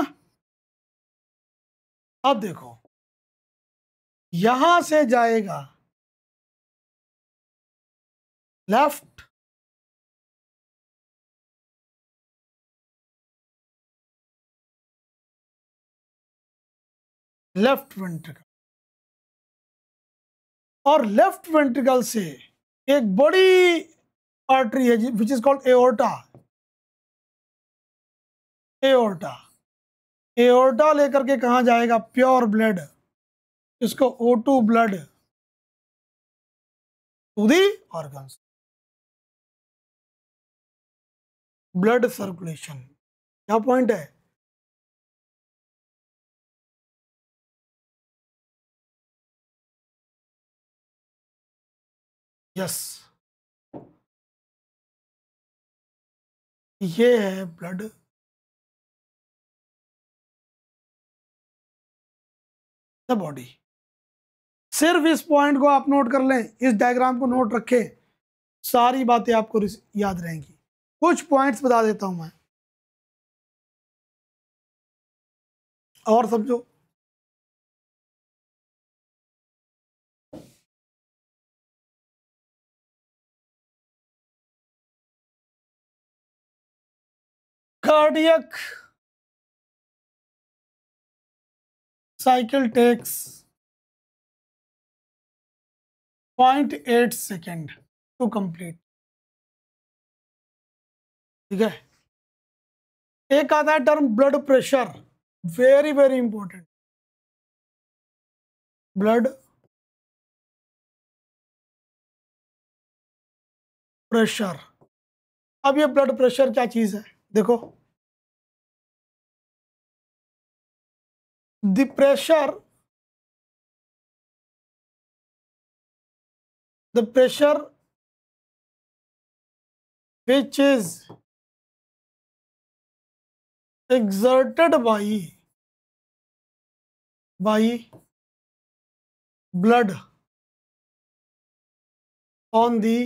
अब देखो यहां से जाएगा लेफ्ट लेफ्ट वेंट्रिकल, और लेफ्ट वेंट्रिकल से एक बड़ी आर्टरी है which is called aorta. Aorta, aorta लेकर के कहां जाएगा, प्योर ब्लड, इसको O2 blood to the organs. Blood circulation, क्या पॉइंट है, यस, ये है ब्लड द बॉडी। सिर्फ इस पॉइंट को आप नोट कर लें, इस डायग्राम को नोट रखें, सारी बातें आपको याद रहेंगी। कुछ पॉइंट्स बता देता हूं मैं और समझो। Cardiac cycle takes 0.8 second to complete, ठीक है। एक आता है term blood pressure, very very important, blood pressure. अब ये ब्लड प्रेशर क्या चीज है, देखो, the pressure, the pressure which is exerted by blood on the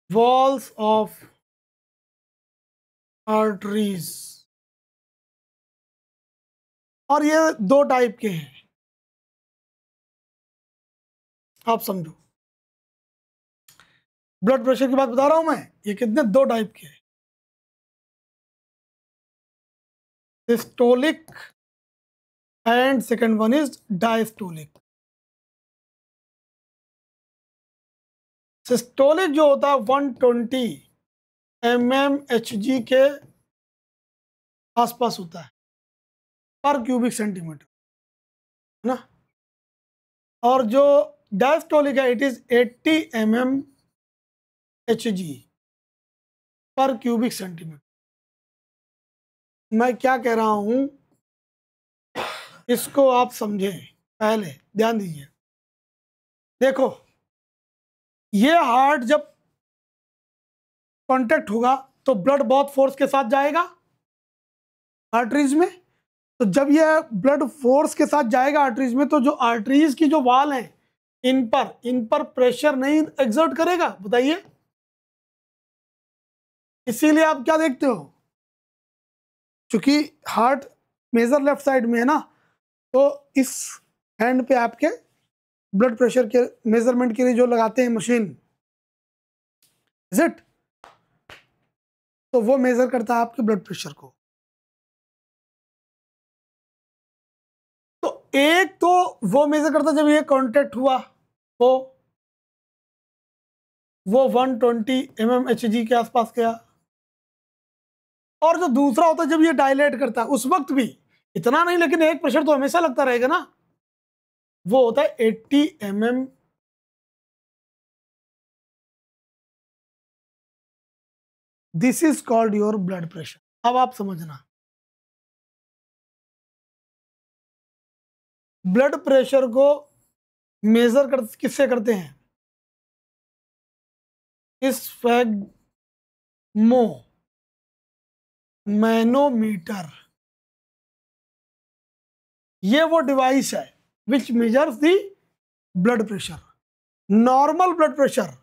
walls of arteries। और ये दो टाइप के हैं, आप समझो, ब्लड प्रेशर की बात बता रहा हूं मैं, ये कितने दो टाइप के हैं, systolic and second one is diastolic. Systolic जो होता है 120 mmHg के आसपास होता है पर क्यूबिक सेंटीमीटर, है ना। और जो डायस्टोलिक है इट इज 80 mmHg पर क्यूबिक सेंटीमीटर। मैं क्या कह रहा हूं इसको आप समझें, पहले ध्यान दीजिए। देखो, ये हार्ट जब कांटेक्ट होगा तो ब्लड बहुत फोर्स के साथ जाएगा आर्टरीज में। तो जब ये ब्लड फोर्स के साथ जाएगा आर्टरीज में, तो जो आर्टरीज की जो वाल हैं इन पर प्रेशर नहीं एक्सर्ट करेगा, बताइए। इसीलिए आप क्या देखते हो, क्योंकि हार्ट मेजर लेफ्ट साइड में है ना, तो इस हैंड पे आपके ब्लड प्रेशर के मेजरमेंट के लिए जो लगाते हैं मशीन, इज इट, तो वो मेजर करता है आपके ब्लड प्रेशर को। तो एक तो वो मेजर करता जब ये कांटेक्ट हुआ, वो 120 mmHg के आसपास गया। और जो दूसरा होता है जब ये डायलेट करता है, उस वक्त भी इतना नहीं, लेकिन एक प्रेशर तो हमेशा लगता रहेगा ना, वो होता है 80 mm। This is called your blood pressure. अब आप समझना, ब्लड प्रेशर को मेजर किससे करते हैं, मैनोमीटर। ये वो डिवाइस है विच measures the blood pressure. Normal blood pressure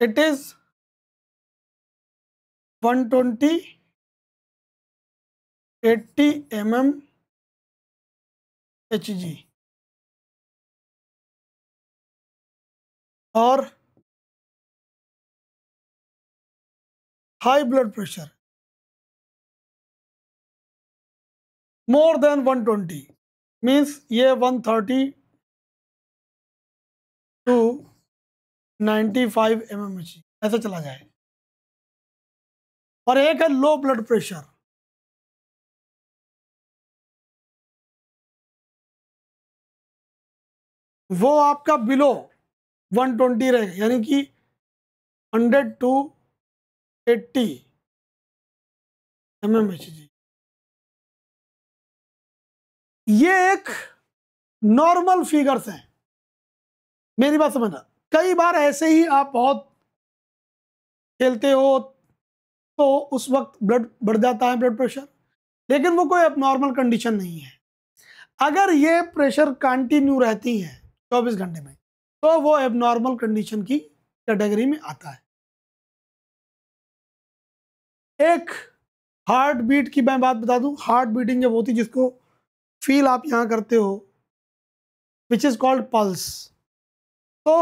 it is 120 80 mmHg। और high blood pressure more than 120 means ये 130 टू 95 mmHg ऐसे चला जाए। और एक है लो ब्लड प्रेशर, वो आपका बिलो 120 रहेगा, यानी कि 100 टू 80 mmHg। ये एक नॉर्मल फिगर्स हैं, मेरी बात समझना। कई बार ऐसे ही आप बहुत खेलते हो तो उस वक्त ब्लड बढ़ जाता है, ब्लड प्रेशर, लेकिन वो कोई abnormal कंडीशन नहीं है। अगर ये प्रेशर कंटिन्यू रहती है 24 घंटे में, तो वो एबनॉर्मल कंडीशन की कैटेगरी में आता है। एक हार्ट बीट की मैं बात बता दूं, हार्ट बीटिंग जब होती जिसको फील आप यहां करते हो, विच इज कॉल्ड पल्स। तो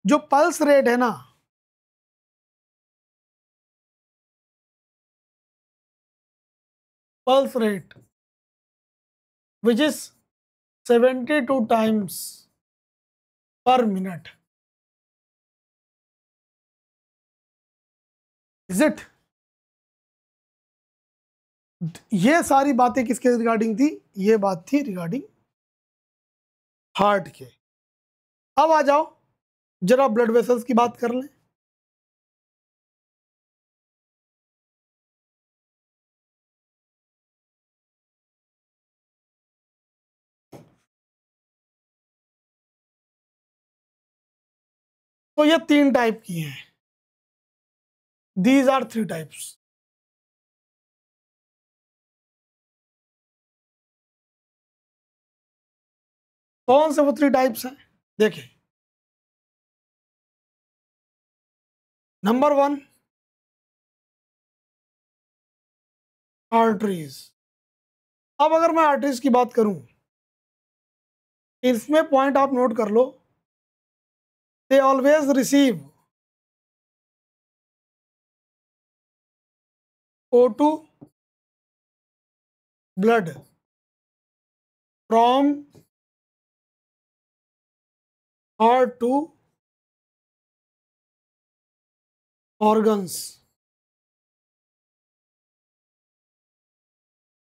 जो पल्स रेट है ना, pulse rate which is 72 times per minute. Is it? ये सारी बातें किसके रिगार्डिंग थी? ये बात थी रिगार्डिंग हार्ट के। अब आ जाओ जरा ब्लड वेसल्स की बात कर लें। तो ये 3 टाइप की हैं। These are 3 types. कौन से वो 3 टाइप्स हैं? देखिए, नंबर 1 आर्टरीज। अब अगर मैं आर्टरीज की बात करूं, इसमें पॉइंट आप नोट कर लो, they always receive O2 blood from heart to organs।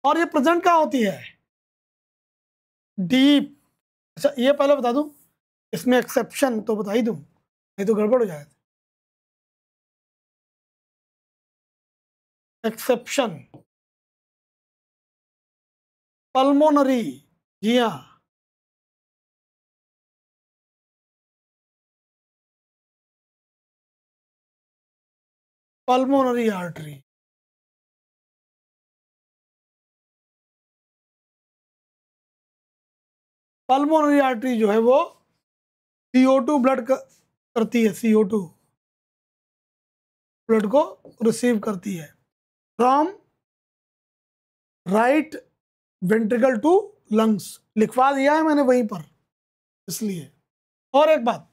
और ये प्रेजेंट कहाँ होती है? डीप। अच्छा, ये पहले बता दूं, इसमें एक्सेप्शन तो बता ही दूं, नहीं तो गड़बड़ हो जाएगा। एक्सेप्शन पल्मोनरी, जी हाँ, पल्मोनरी आर्टरी। पल्मोनरी आर्टरी जो है वो CO2 ब्लड करती है, CO2 ब्लड को रिसीव करती है from right ventricle to lungs. लिखवा दिया है मैंने वहीं पर, इसलिए। और एक बात,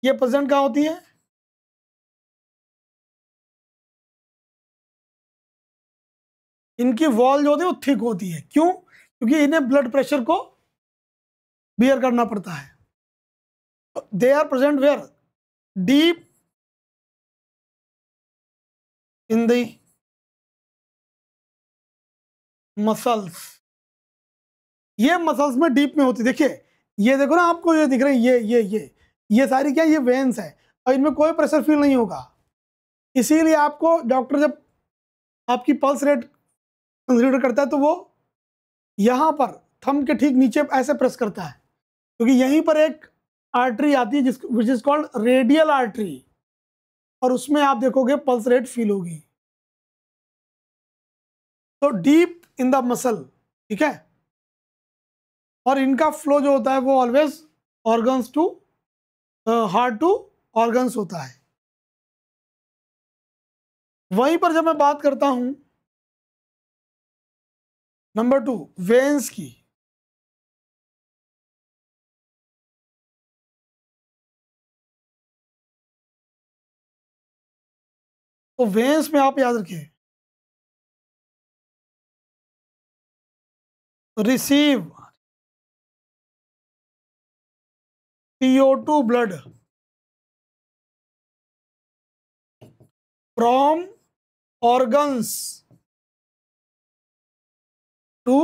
ये प्रेजेंट कहाँ होती है? इनकी वॉल जो होती है वो थिक होती है। क्यों? क्योंकि इन्हें ब्लड प्रेशर को बियर करना पड़ता है। They are present where? Deep in the muscles. ये मसल्स में डीप में होती है। देखिए, ये देखो ना, आपको ये दिख रहा है, ये सारी क्या, ये वेन्स है, और इनमें कोई प्रेशर फील नहीं होगा। इसीलिए आपको डॉक्टर जब आपकी पल्स रेट कंसीडर करता है तो वो यहाँ पर थंब के ठीक नीचे ऐसे प्रेस करता है, क्योंकि यहीं पर एक आर्टरी आती है जिस विच इज कॉल्ड रेडियल आर्टरी, और उसमें आप देखोगे पल्स रेट फील होगी। तो डीप इन द मसल, ठीक है। और इनका फ्लो जो होता है वो always organs to heart to organs होता है। वहीं पर जब मैं बात करता हूं नंबर 2 वेन्स की, तो वेन्स में आप याद रखिए, receive CO2 blood from organs to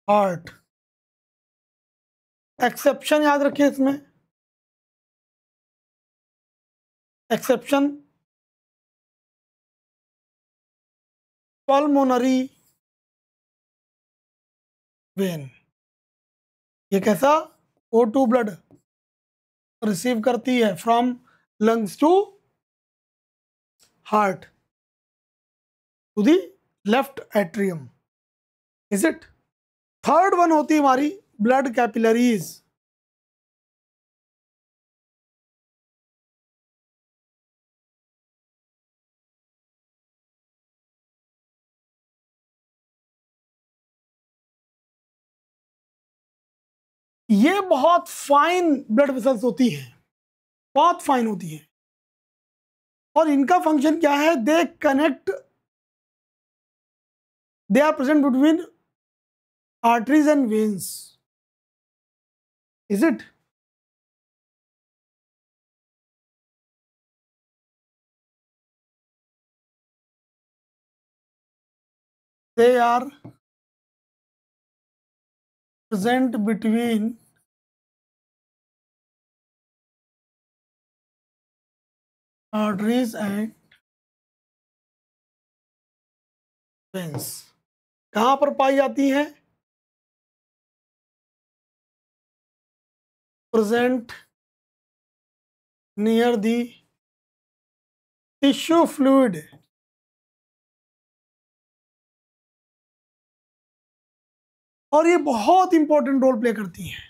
heart. Exception याद रखिए इसमें, एक्सेप्शन पल्मोनरी वेन। ये कैसा? O2 ब्लड रिसीव करती है from lungs to heart to the left atrium. Is it? Third one होती है हमारी ब्लड कैपिलरीज। ये बहुत फाइन ब्लड वेसल्स होती हैं, बहुत फाइन होती हैं, और इनका फंक्शन क्या है? They connect they are present between arteries and veins, is it? They are present between arteries and veins। कहाँ पर पाई जाती हैं? present near the tissue fluid और ये बहुत इंपॉर्टेंट रोल प्ले करती हैं।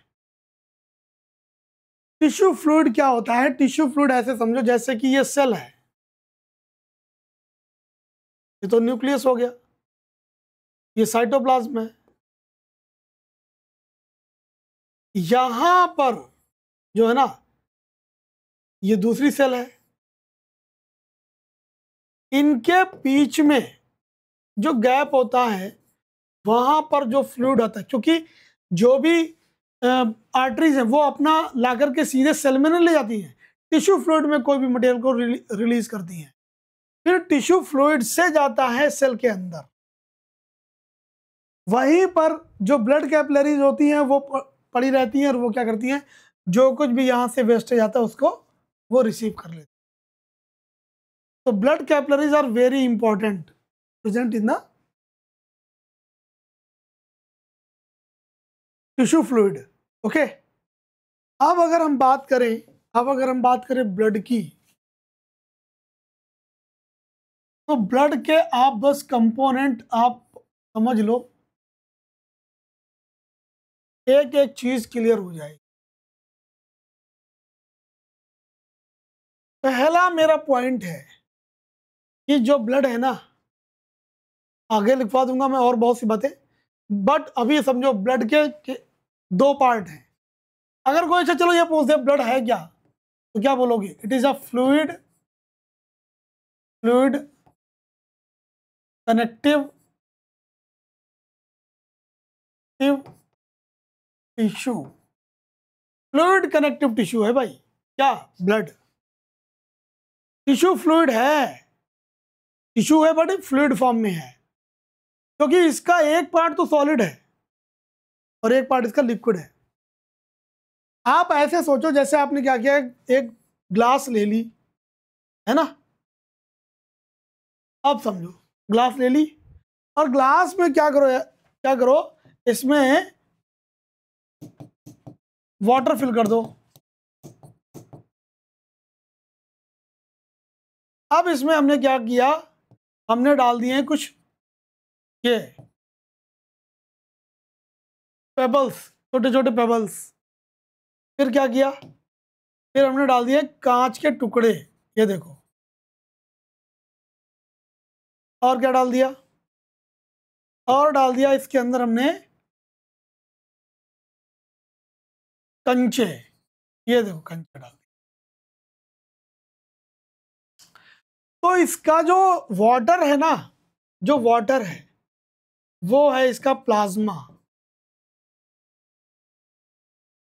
टिश्यू फ्लूइड क्या होता है? टिश्यू फ्लूइड ऐसे समझो जैसे कि ये सेल है, ये तो न्यूक्लियस हो गया, ये साइटोप्लाज्म है, यहां पर जो है ना ये दूसरी सेल है, इनके बीच में जो गैप होता है वहां पर जो फ्लूइड आता है, क्योंकि जो भी आर्टरीज है वो अपना लाकर के सीधे सेल में नहीं ले जाती हैं, टिश्यू फ्लूइड में कोई भी मटेरियल को रिलीज करती हैं, फिर टिश्यू फ्लूइड से जाता है सेल के अंदर। वहीं पर जो ब्लड कैपिलरीज होती हैं वो पड़ी रहती हैं और वो क्या करती हैं, जो कुछ भी यहां से वेस्टेज आता है उसको वो रिसीव कर लेती हैं। तो blood capillaries are very important present in the tissue fluid. Okay, अब अगर हम बात करें ब्लड की, तो ब्लड के आप बस कंपोनेंट आप समझ लो, एक एक चीज क्लियर हो जाएगी। पहला मेरा पॉइंट है कि जो ब्लड है ना, आगे लिखवा दूंगा मैं और बहुत सी बातें, बट अभी समझो ब्लड के दो पार्ट हैं। अगर कोई अच्छा चलो ये पूछ दे ब्लड है क्या, तो क्या बोलोगे? It is a fluid connective tissue. Fluid connective tissue है भाई क्या ब्लड? टिश्यू फ्लूइड है, टिश्यू है बट फ्लूइड फॉर्म में है, क्योंकि इसका एक पार्ट तो सॉलिड है और एक पार्ट इसका लिक्विड है। आप ऐसे सोचो जैसे आपने क्या किया, एक ग्लास ले ली है ना, अब समझो ग्लास ले ली और ग्लास में क्या करो, इसमें वाटर फिल कर दो। अब इसमें हमने क्या किया, हमने डाल दिए हैं कुछ ये पेबल्स, छोटे छोटे पेबल्स। फिर क्या किया, फिर हमने डाल दिए कांच के टुकड़े, ये देखो। और क्या डाल दिया, और डाल दिया इसके अंदर हमने कंचे, ये देखो कंचे डाल दिए। तो इसका जो वाटर है ना, जो वाटर है वो है इसका प्लाज्मा।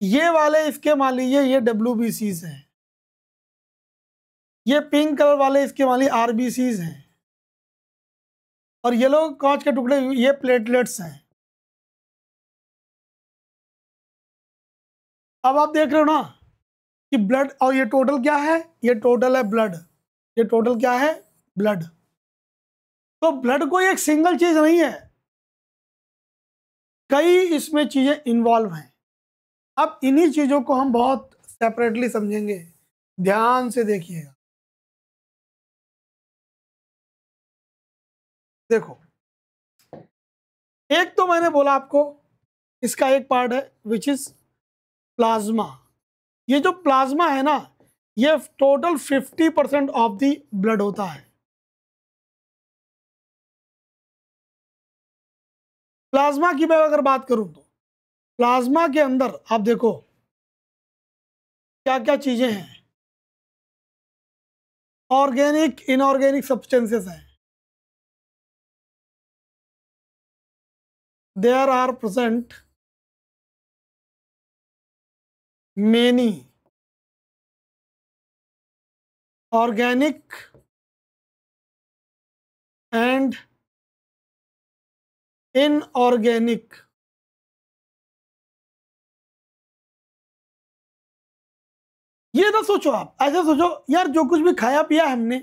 ये वाले इसके मान लीजिए ये WBCs हैं, ये पिंक कलर वाले इसके मान लीजिए RBCs हैं, और ये लोग कांच के टुकड़े ये प्लेटलेट्स हैं। अब आप देख रहे हो ना कि ब्लड, और ये टोटल क्या है, ये टोटल है ब्लड, ये टोटल क्या है ब्लड। तो ब्लड कोई एक सिंगल चीज नहीं है, कई इसमें चीजें इन्वॉल्व हैं। अब इन्हीं चीजों को हम बहुत सेपरेटली समझेंगे, ध्यान से देखिएगा। देखो, एक तो मैंने बोला आपको इसका एक पार्ट है विच इज प्लाज्मा। ये जो प्लाज्मा है ना, ये टोटल 50% ऑफ द ब्लड होता है। प्लाज्मा की मैं अगर बात करूं तो प्लाज्मा के अंदर आप देखो क्या क्या चीजें हैं, ऑर्गेनिक इनऑर्गेनिक सब्सटेंसेस हैं। there are present many organic and inorganic ये ना सोचो, आप ऐसा सोचो यार, जो कुछ भी खाया पिया हमने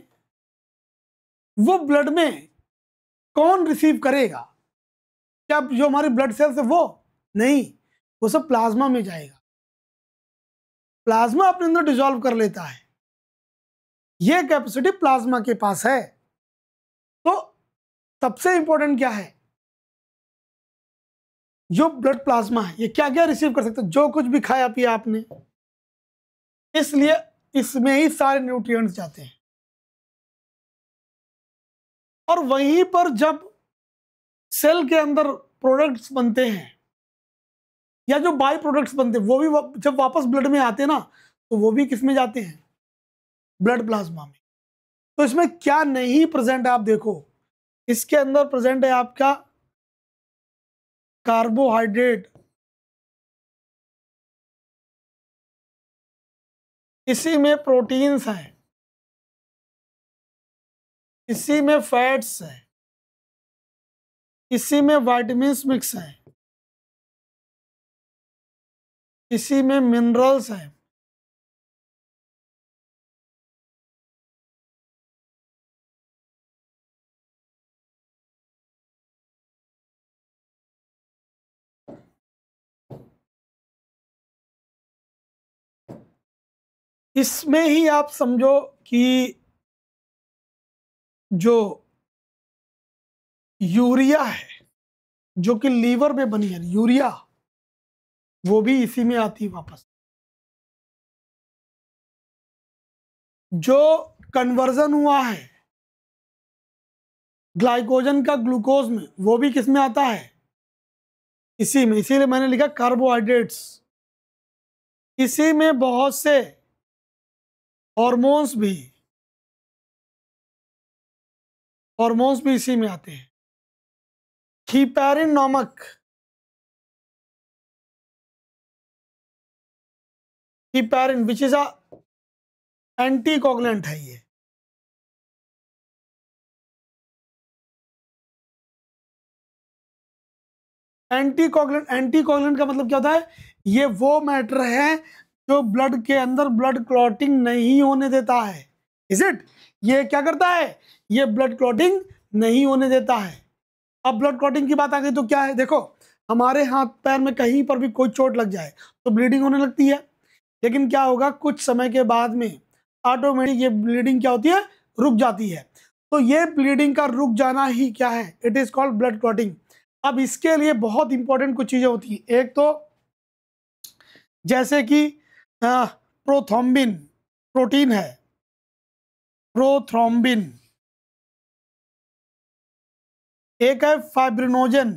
वो ब्लड में कौन रिसीव करेगा? क्या जो हमारी ब्लड सेल्स है वो? नहीं, वो सब प्लाज्मा में जाएगा। प्लाज्मा अपने अंदर डिसॉल्व कर लेता है, ये कैपेसिटी प्लाज्मा के पास है। तो सबसे इंपॉर्टेंट क्या है? जो ब्लड प्लाज्मा है ये क्या क्या रिसीव कर सकता है? जो कुछ भी खाया पिया आपने, इसलिए इसमें ही सारे न्यूट्रिएंट्स जाते हैं। और वहीं पर जब सेल के अंदर प्रोडक्ट्स बनते हैं या जो बाई प्रोडक्ट्स बनते हैं, वो भी जब वापस ब्लड में आते हैं ना, तो वो भी किस में जाते हैं? ब्लड प्लाज्मा में। तो इसमें क्या नहीं प्रेजेंट है आप देखो, इसके अंदर प्रेजेंट है आपका कार्बोहाइड्रेट, इसी में प्रोटीन्स हैं, इसी में फैट्स हैं, इसी में विटामिन्स मिक्स हैं, इसी में मिनरल्स हैं, इसमें ही आप समझो कि जो यूरिया है, जो कि लीवर में बनी है यूरिया, वो भी इसी में आती है वापस। जो कन्वर्जन हुआ है ग्लाइकोजन का ग्लूकोज में, वो भी किस में आता है? इसी में। इसीलिए मैंने लिखा कार्बोहाइड्रेट्स। इसी में बहुत से हॉर्मोन्स भी इसी में आते हैं। हीपैरिन नामक, हीपैरिन विच इज अ एंटीकोगुलेंट है। ये एंटीकोगुलेंट का मतलब क्या होता है? ये वो मैटर है जो ब्लड के अंदर ब्लड क्लॉटिंग नहीं होने देता है। Is it? ये क्या करता है? ये ब्लड क्लॉटिंग नहीं होने देता है। अब ब्लड क्लॉटिंग की बात आ गई तो क्या है, देखो हमारे हाथ पैर में कहीं पर भी कोई चोट लग जाए तो ब्लीडिंग होने लगती है, लेकिन क्या होगा, कुछ समय के बाद में ऑटोमेटिक ये ब्लीडिंग क्या होती है? रुक जाती है। तो ये ब्लीडिंग का रुक जाना ही क्या है? It is called blood clotting. अब इसके लिए बहुत इंपॉर्टेंट कुछ चीजें होती हैं। एक तो जैसे कि प्रोथ्रोम्बिन प्रोटीन है, प्रोथ्रोम्बिन। एक है फाइब्रिनोजन,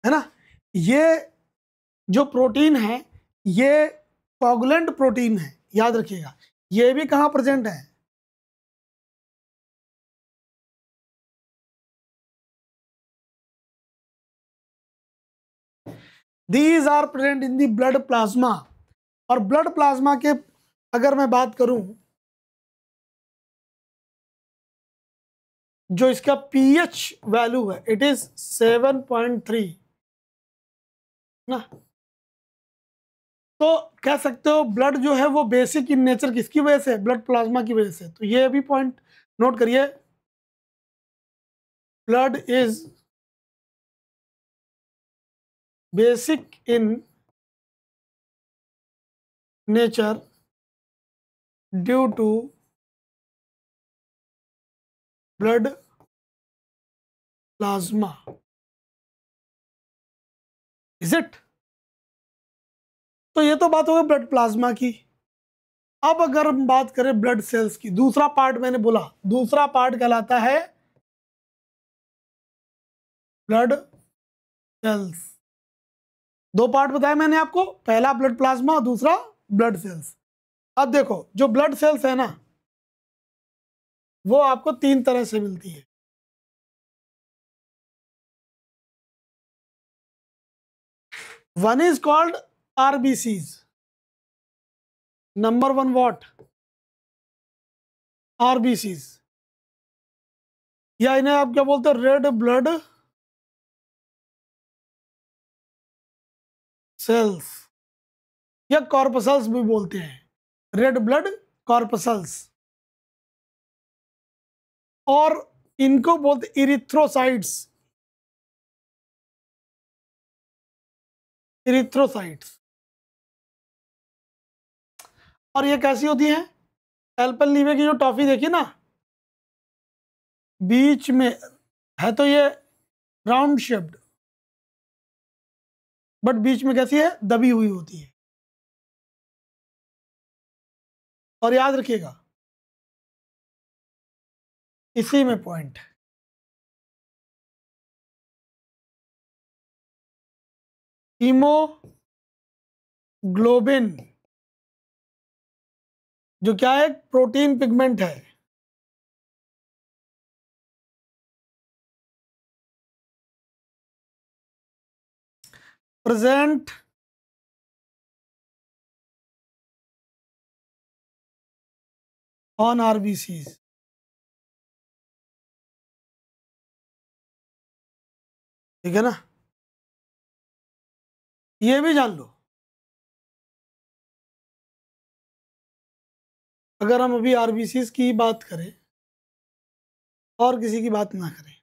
है ना। ये जो प्रोटीन है ये कोगुलेंट प्रोटीन है, याद रखिएगा। ये भी कहाँ प्रेजेंट है? These are present in the blood plasma. और ब्लड प्लाज्मा के अगर मैं बात करूं, जो इसका पीएच वैल्यू है इट इज 7.3 ना। तो कह सकते हो ब्लड जो है वो बेसिक इन नेचर किसकी वजह से? ब्लड प्लाज्मा की वजह से। तो ये भी पॉइंट नोट करिए, blood is basic in nature due to blood plasma. Is it? तो ये तो बात हो गई ब्लड प्लाज्मा की। अब अगर हम बात करें ब्लड सेल्स की, दूसरा पार्ट मैंने बोला, दूसरा पार्ट कहलाता है ब्लड सेल्स। दो पार्ट बताया मैंने आपको, पहला ब्लड प्लाज्मा और दूसरा ब्लड सेल्स। अब देखो जो ब्लड सेल्स है ना, वो आपको 3 तरह से मिलती है। One is called RBCs. Number one what? RBCs, या इन्हें आप क्या बोलते हो? रेड ब्लड सेल्स, या कॉर्पसल्स भी बोलते हैं। रेड ब्लड कॉर्पसल्स, और इनको बोलते इरिथ्रोसाइट्स। इरिथ्रोसाइट्स, और ये कैसी होती हैं? एल्पेनलीबे की जो टॉफी देखी ना, बीच में है तो ये राउंड शेप्ड, बट बीच में कैसी है? दबी हुई होती है। और याद रखिएगा, इसी में पॉइंट है। हीमोग्लोबिन जो क्या है? प्रोटीन पिगमेंट है। Present on RBCs. ठीक है ना? ये भी जान लो, अगर हम अभी आरबीसीज की बात करें और किसी की बात ना करें,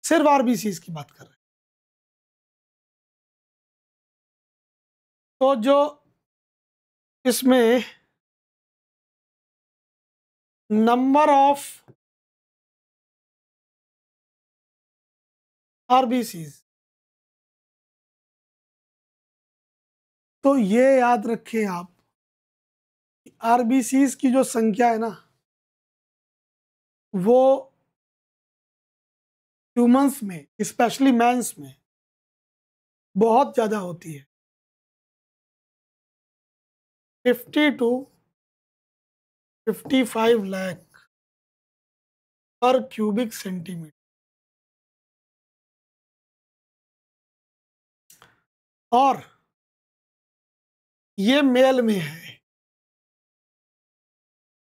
सिर्फ आरबीसीज की बात कर रहे हैं, तो जो इसमें नंबर ऑफ आरबीसीज, तो ये याद रखें आप, आरबीसीज की जो संख्या है ना, वो ह्यूमंस में, स्पेशली मेंस में बहुत ज़्यादा होती है। 50 to 55 लाख पर क्यूबिक सेंटीमीटर। और ये मेल में है।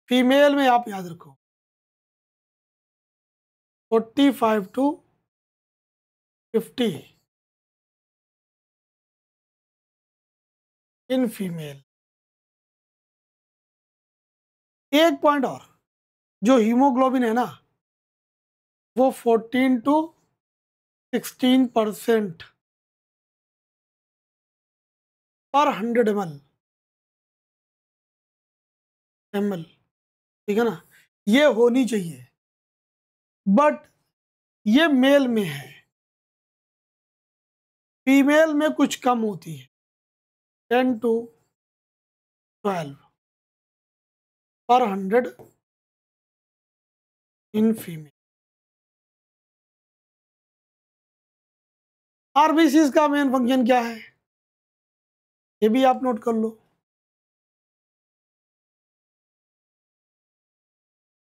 फीमेल में आप याद रखो 45 to 50 इन फीमेल। एक पॉइंट और, जो हीमोग्लोबिन है ना, वो 14 to 16% पर 100 ml। ठीक है ना? ये होनी चाहिए, बट ये मेल में है। फीमेल में कुछ कम होती है, 10 to 12 पर 100 इन फीमेल। आरबीसीज का मेन फंक्शन क्या है, ये भी आप नोट कर लो।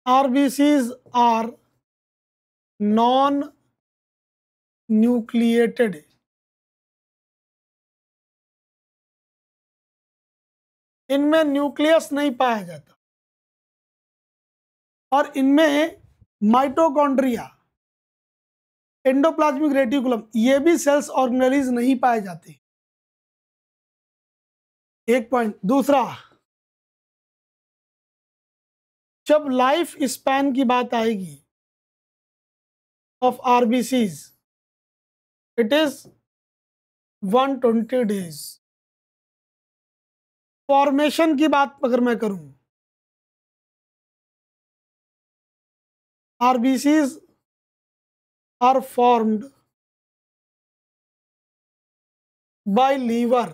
RBCs are non nucleated. इनमें न्यूक्लियस नहीं पाया जाता, और इनमें माइटोकॉन्ड्रिया, एंडोप्लाज्मिक रेटिकुलम, ये भी सेल्स ऑर्गेनेलीज नहीं पाए जाते। एक पॉइंट। दूसरा, जब लाइफ स्पैन की बात आएगी of RBCs, it is 120 days. Formation की बात अगर मैं करूं, RBCs are formed by liver,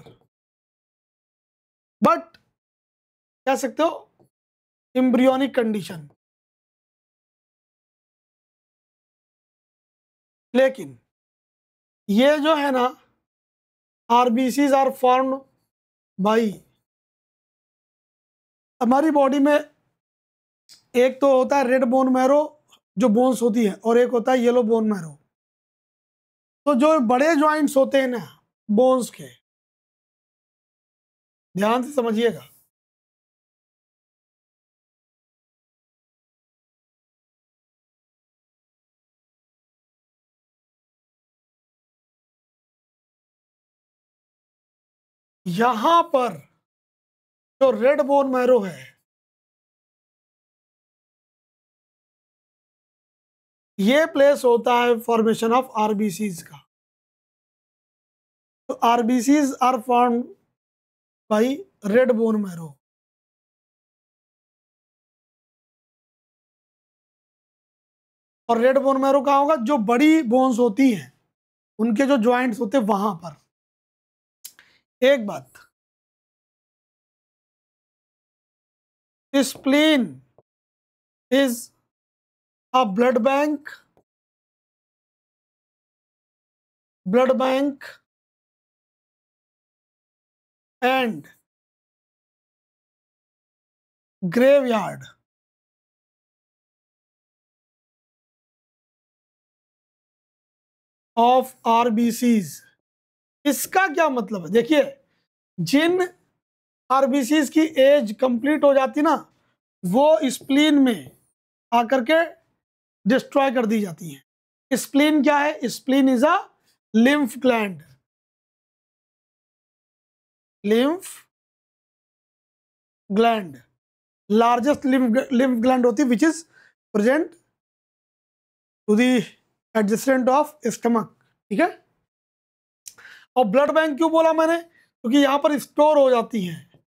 but कह सकते हो एम्ब्रियोनिक कंडीशन। लेकिन ये जो है ना, आरबीसीज आर फॉर्म्ड बाई, हमारी बॉडी में एक तो होता है रेड बोन मैरो जो बोन्स होती है, और एक होता है येलो बोन मैरो। तो जो बड़े ज्वाइंट्स होते हैं ना बोन्स के, ध्यान से समझिएगा, यहां पर जो रेड बोन मैरो है, ये प्लेस होता है फॉर्मेशन ऑफ आरबीसीज का। तो RBCs are form by red bone marrow. और रेड बोन मैरो कहाँ होगा? जो बड़ी बोन्स होती हैं उनके जो ज्वाइंट्स होते हैं वहां पर। एक बात, spleen is a blood bank and graveyard of RBCs. इसका क्या मतलब है? देखिए, जिन आरबीसीज की एज कंप्लीट हो जाती ना, वो स्प्लीन में आकर के डिस्ट्रॉय कर दी जाती हैं। स्प्लीन क्या है? Spleen is a lymph gland. Lymph gland, largest lymph gland होती है which is present to the adjacent of stomach. ठीक है। और ब्लड बैंक क्यों बोला मैंने? क्योंकि यहां पर स्टोर हो जाती हैं।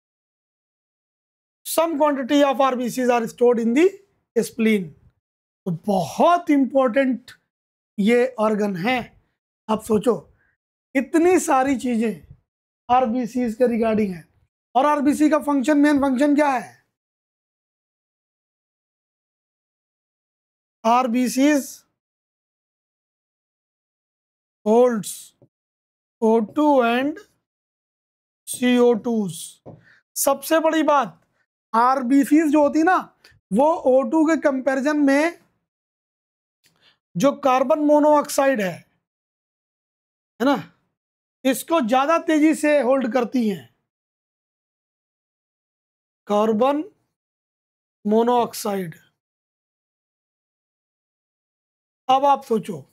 Some quantity of RBCs are stored in the spleen. तो बहुत इंपॉर्टेंट ये ऑर्गन है। आप सोचो, इतनी सारी चीजें आरबीसीज के रिगार्डिंग है। और आरबीसी का फंक्शन, मेन फंक्शन क्या है? RBCs holds O2 and CO2। सबसे बड़ी बात, आरबीसीज जो होती है ना, वो O2 के कंपैरिजन में जो कार्बन मोनोऑक्साइड है ना, इसको ज्यादा तेजी से होल्ड करती हैं। Carbon monoxide. अब आप सोचो,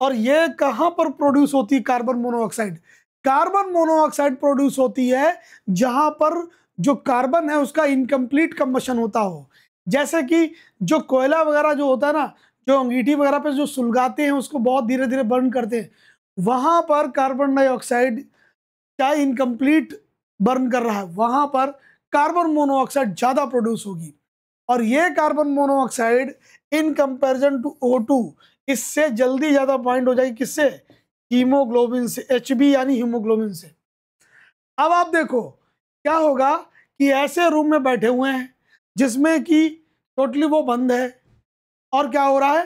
और ये कहां पर प्रोड्यूस होती है carbon monoxide? Carbon monoxide produce होती है जहां पर जो कार्बन है उसका इनकम्प्लीट कंबशन होता हो। जैसे कि जो कोयला वगैरह जो होता है ना, जो अंगीठी वगैरह पे जो सुलगाते हैं उसको बहुत धीरे धीरे बर्न करते हैं, वहां पर कार्बन डाइऑक्साइड क्या इनकम्प्लीट बर्न कर रहा है, वहां पर कार्बन मोनोऑक्साइड ज्यादा प्रोड्यूस होगी। और ये carbon monoxide in comparison to O2 इससे जल्दी ज्यादा बाइंड हो जाएगी। किससे? हीमोग्लोबिन से, Hb यानी हीमोग्लोबिन से। अब आप देखो क्या होगा कि ऐसे रूम में बैठे हुए हैं जिसमें कि टोटली वो बंद है, और क्या हो रहा है?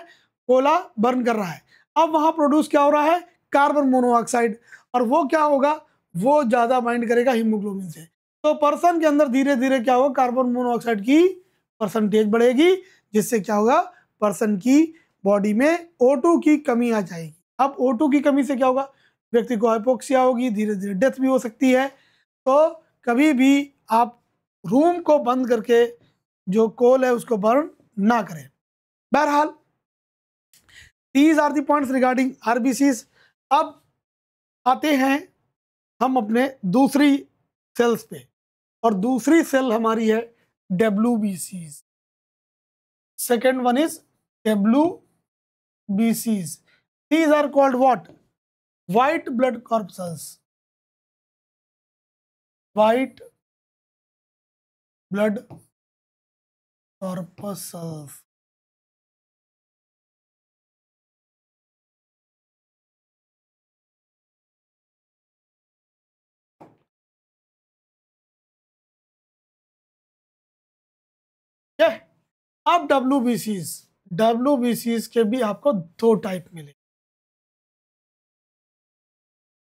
कोयला बर्न कर रहा है। अब वहां प्रोड्यूस क्या हो रहा है? Carbon monoxide. और वो क्या होगा? वो ज्यादा बाइंड करेगा हीमोग्लोबिन से। तो पर्सन के अंदर धीरे धीरे क्या होगा? कार्बन मोनोऑक्साइड की परसेंटेज बढ़ेगी, जिससे क्या होगा? पर्सन की बॉडी में O2 की कमी आ जाएगी। अब O2 की कमी से क्या होगा? व्यक्ति को हाइपोक्सिया होगी, धीरे धीरे डेथ भी हो सकती है। तो कभी भी आप रूम को बंद करके जो कोल है उसको बर्न ना करें। बहरहाल, these are the points regarding RBCs. अब आते हैं हम अपने दूसरी सेल्स पे, और दूसरी सेल हमारी है WBCs। Second one is WBCs। These are called what? White blood corpuscles। White blood corpuscles। क्या? अब WBCs के भी आपको दो टाइप मिले।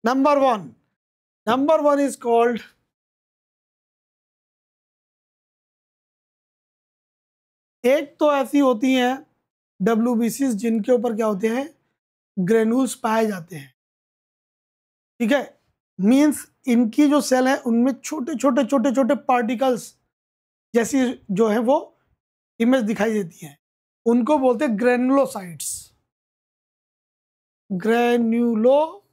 नंबर वन इज कॉल्ड एक तो ऐसी होती हैं WBCs जिनके ऊपर क्या होते हैं, ग्रेन्यूल्स पाए जाते हैं, ठीक है। मींस इनकी जो सेल है उनमें छोटे छोटे छोटे छोटे पार्टिकल्स जैसी जो है वो इमेज दिखाई देती है, उनको बोलते हैं ग्रेनुलोसाइट्स, ग्रेन्यूलोसाइट्स।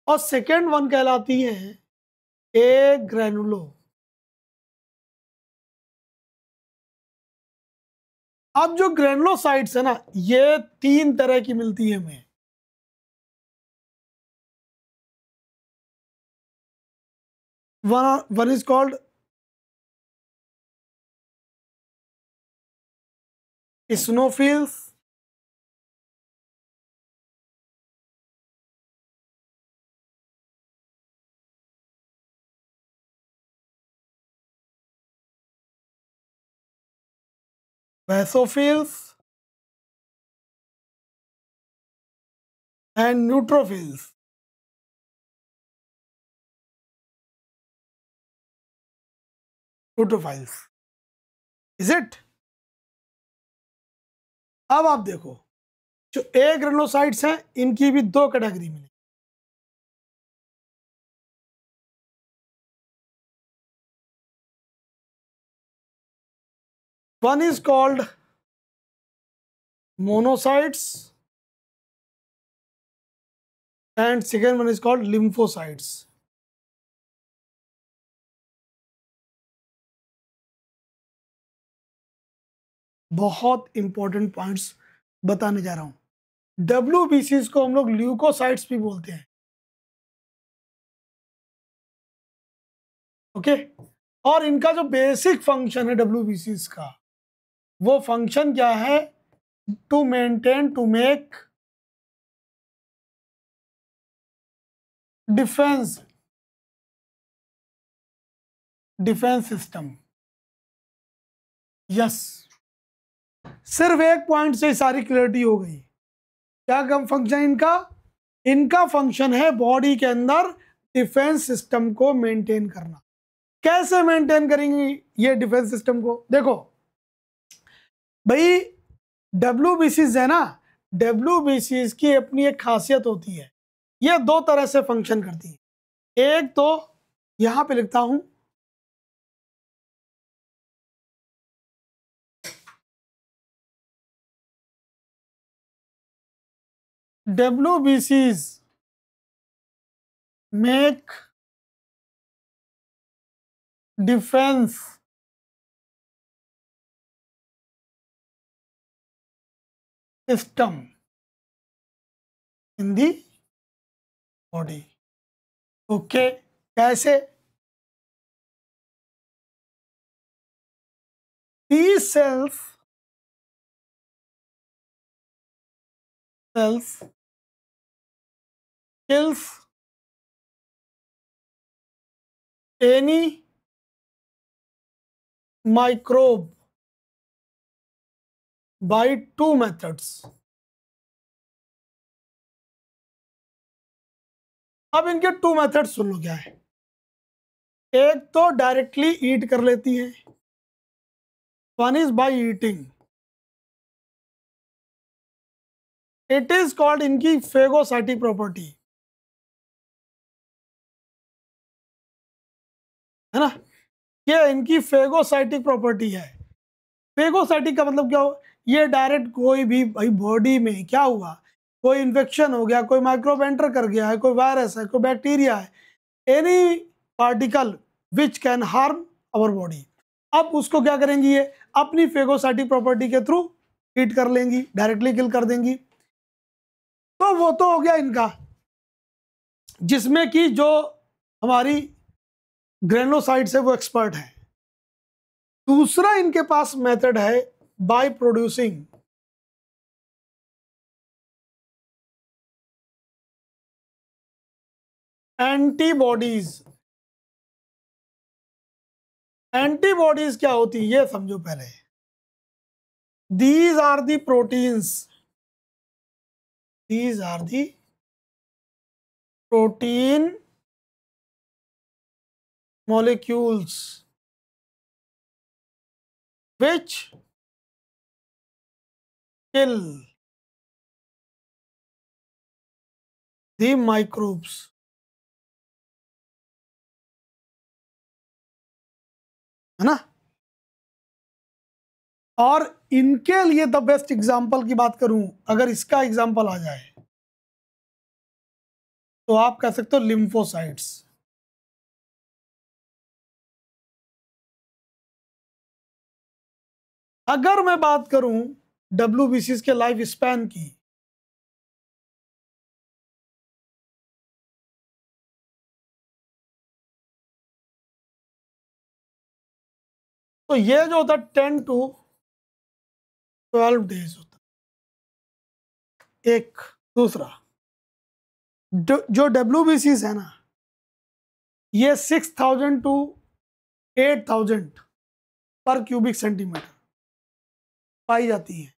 और सेकेंड वन कहलाती है ए ग्रेनुलो। अब जो ग्रेनुलोसाइट्स है ना, ये 3 तरह की मिलती है हमें। One is called eosinophils, basophils and neutrophils. Neutrophils, is it. अब आप देखो, जो ए ग्रेनुलोसाइट्स हैं इनकी भी 2 कैटेगरी मिली। One is called monocytes and second one is called lymphocytes. बहुत इंपॉर्टेंट पॉइंट्स बताने जा रहा हूं। WBCs को हम लोग ल्यूकोसाइट्स भी बोलते हैं, ओके। और इनका जो बेसिक फंक्शन है WBCs का, वो फंक्शन क्या है, to maintain, to make defence system. Yes, सिर्फ एक पॉइंट से सारी क्लियरिटी हो गई। क्या कम फंक्शन इनका, इनका फंक्शन है बॉडी के अंदर डिफेंस सिस्टम को मेंटेन करना। कैसे मेंटेन करेंगे ये डिफेंस सिस्टम को, देखो भाई, WBCs है ना, WBCs की अपनी एक खासियत होती है, ये 2 तरह से फंक्शन करती है। एक तो यहां पे लिखता हूं, WBCs make defence system in the body, okay. कैसे, these cells kills any microbe by 2 methods। अब इनके 2 मेथड्स सुन लो क्या है। एक तो डायरेक्टली ईट कर लेती है, one is by eating. It is called, इनकी फेगोसाइटिक प्रॉपर्टी है ना, ये इनकी फेगोसाइटिक प्रॉपर्टी है। फेगोसाइटिक का मतलब क्या हो, ये डायरेक्ट कोई भी भाई बॉडी में क्या हुआ, कोई इन्फेक्शन हो गया, कोई माइक्रोब एंटर कर गया है, कोई वायरस है, कोई बैक्टीरिया है, any particle which can harm our body, अब उसको क्या करेंगी, ये अपनी फेगोसाइटिक प्रॉपर्टी के थ्रू हीट कर लेंगी, डायरेक्टली किल कर देंगी। तो वो तो हो गया इनका, जिसमें कि जो हमारी ग्रेनुलोसाइट्स है वो एक्सपर्ट है। दूसरा इनके पास मेथड है बाय प्रोड्यूसिंग एंटीबॉडीज। एंटीबॉडीज क्या होती है ये समझो पहले। These are the proteins, these are the protein molecules which kill the microbes, है ना। और इनके लिए द बेस्ट एग्जाम्पल की बात करूं, अगर इसका एग्जाम्पल आ जाए तो आप कह सकते हो लिम्फोसाइट्स। अगर मैं बात करूं डब्ल्यूबीसीज के लाइफ स्पैन की, तो ये जो होता है 10 to 12 डेज होता है। एक दूसरा जो डब्ल्यूबीसीज है ना, ये 6000 to 8000 पर क्यूबिक सेंटीमीटर पाई जाती है।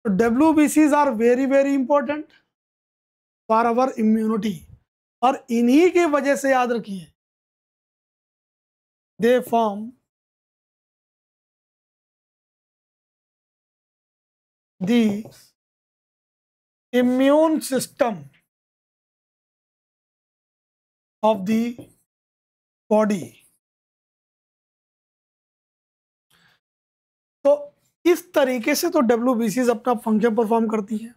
तो डब्ल्यूबीसीज are very very important for our immunity, और इन्हीं की वजह से याद रखिए they form the immune system of the body। तो इस तरीके से तो डब्ल्यूबीसीज अपना फंक्शन परफॉर्म करती है।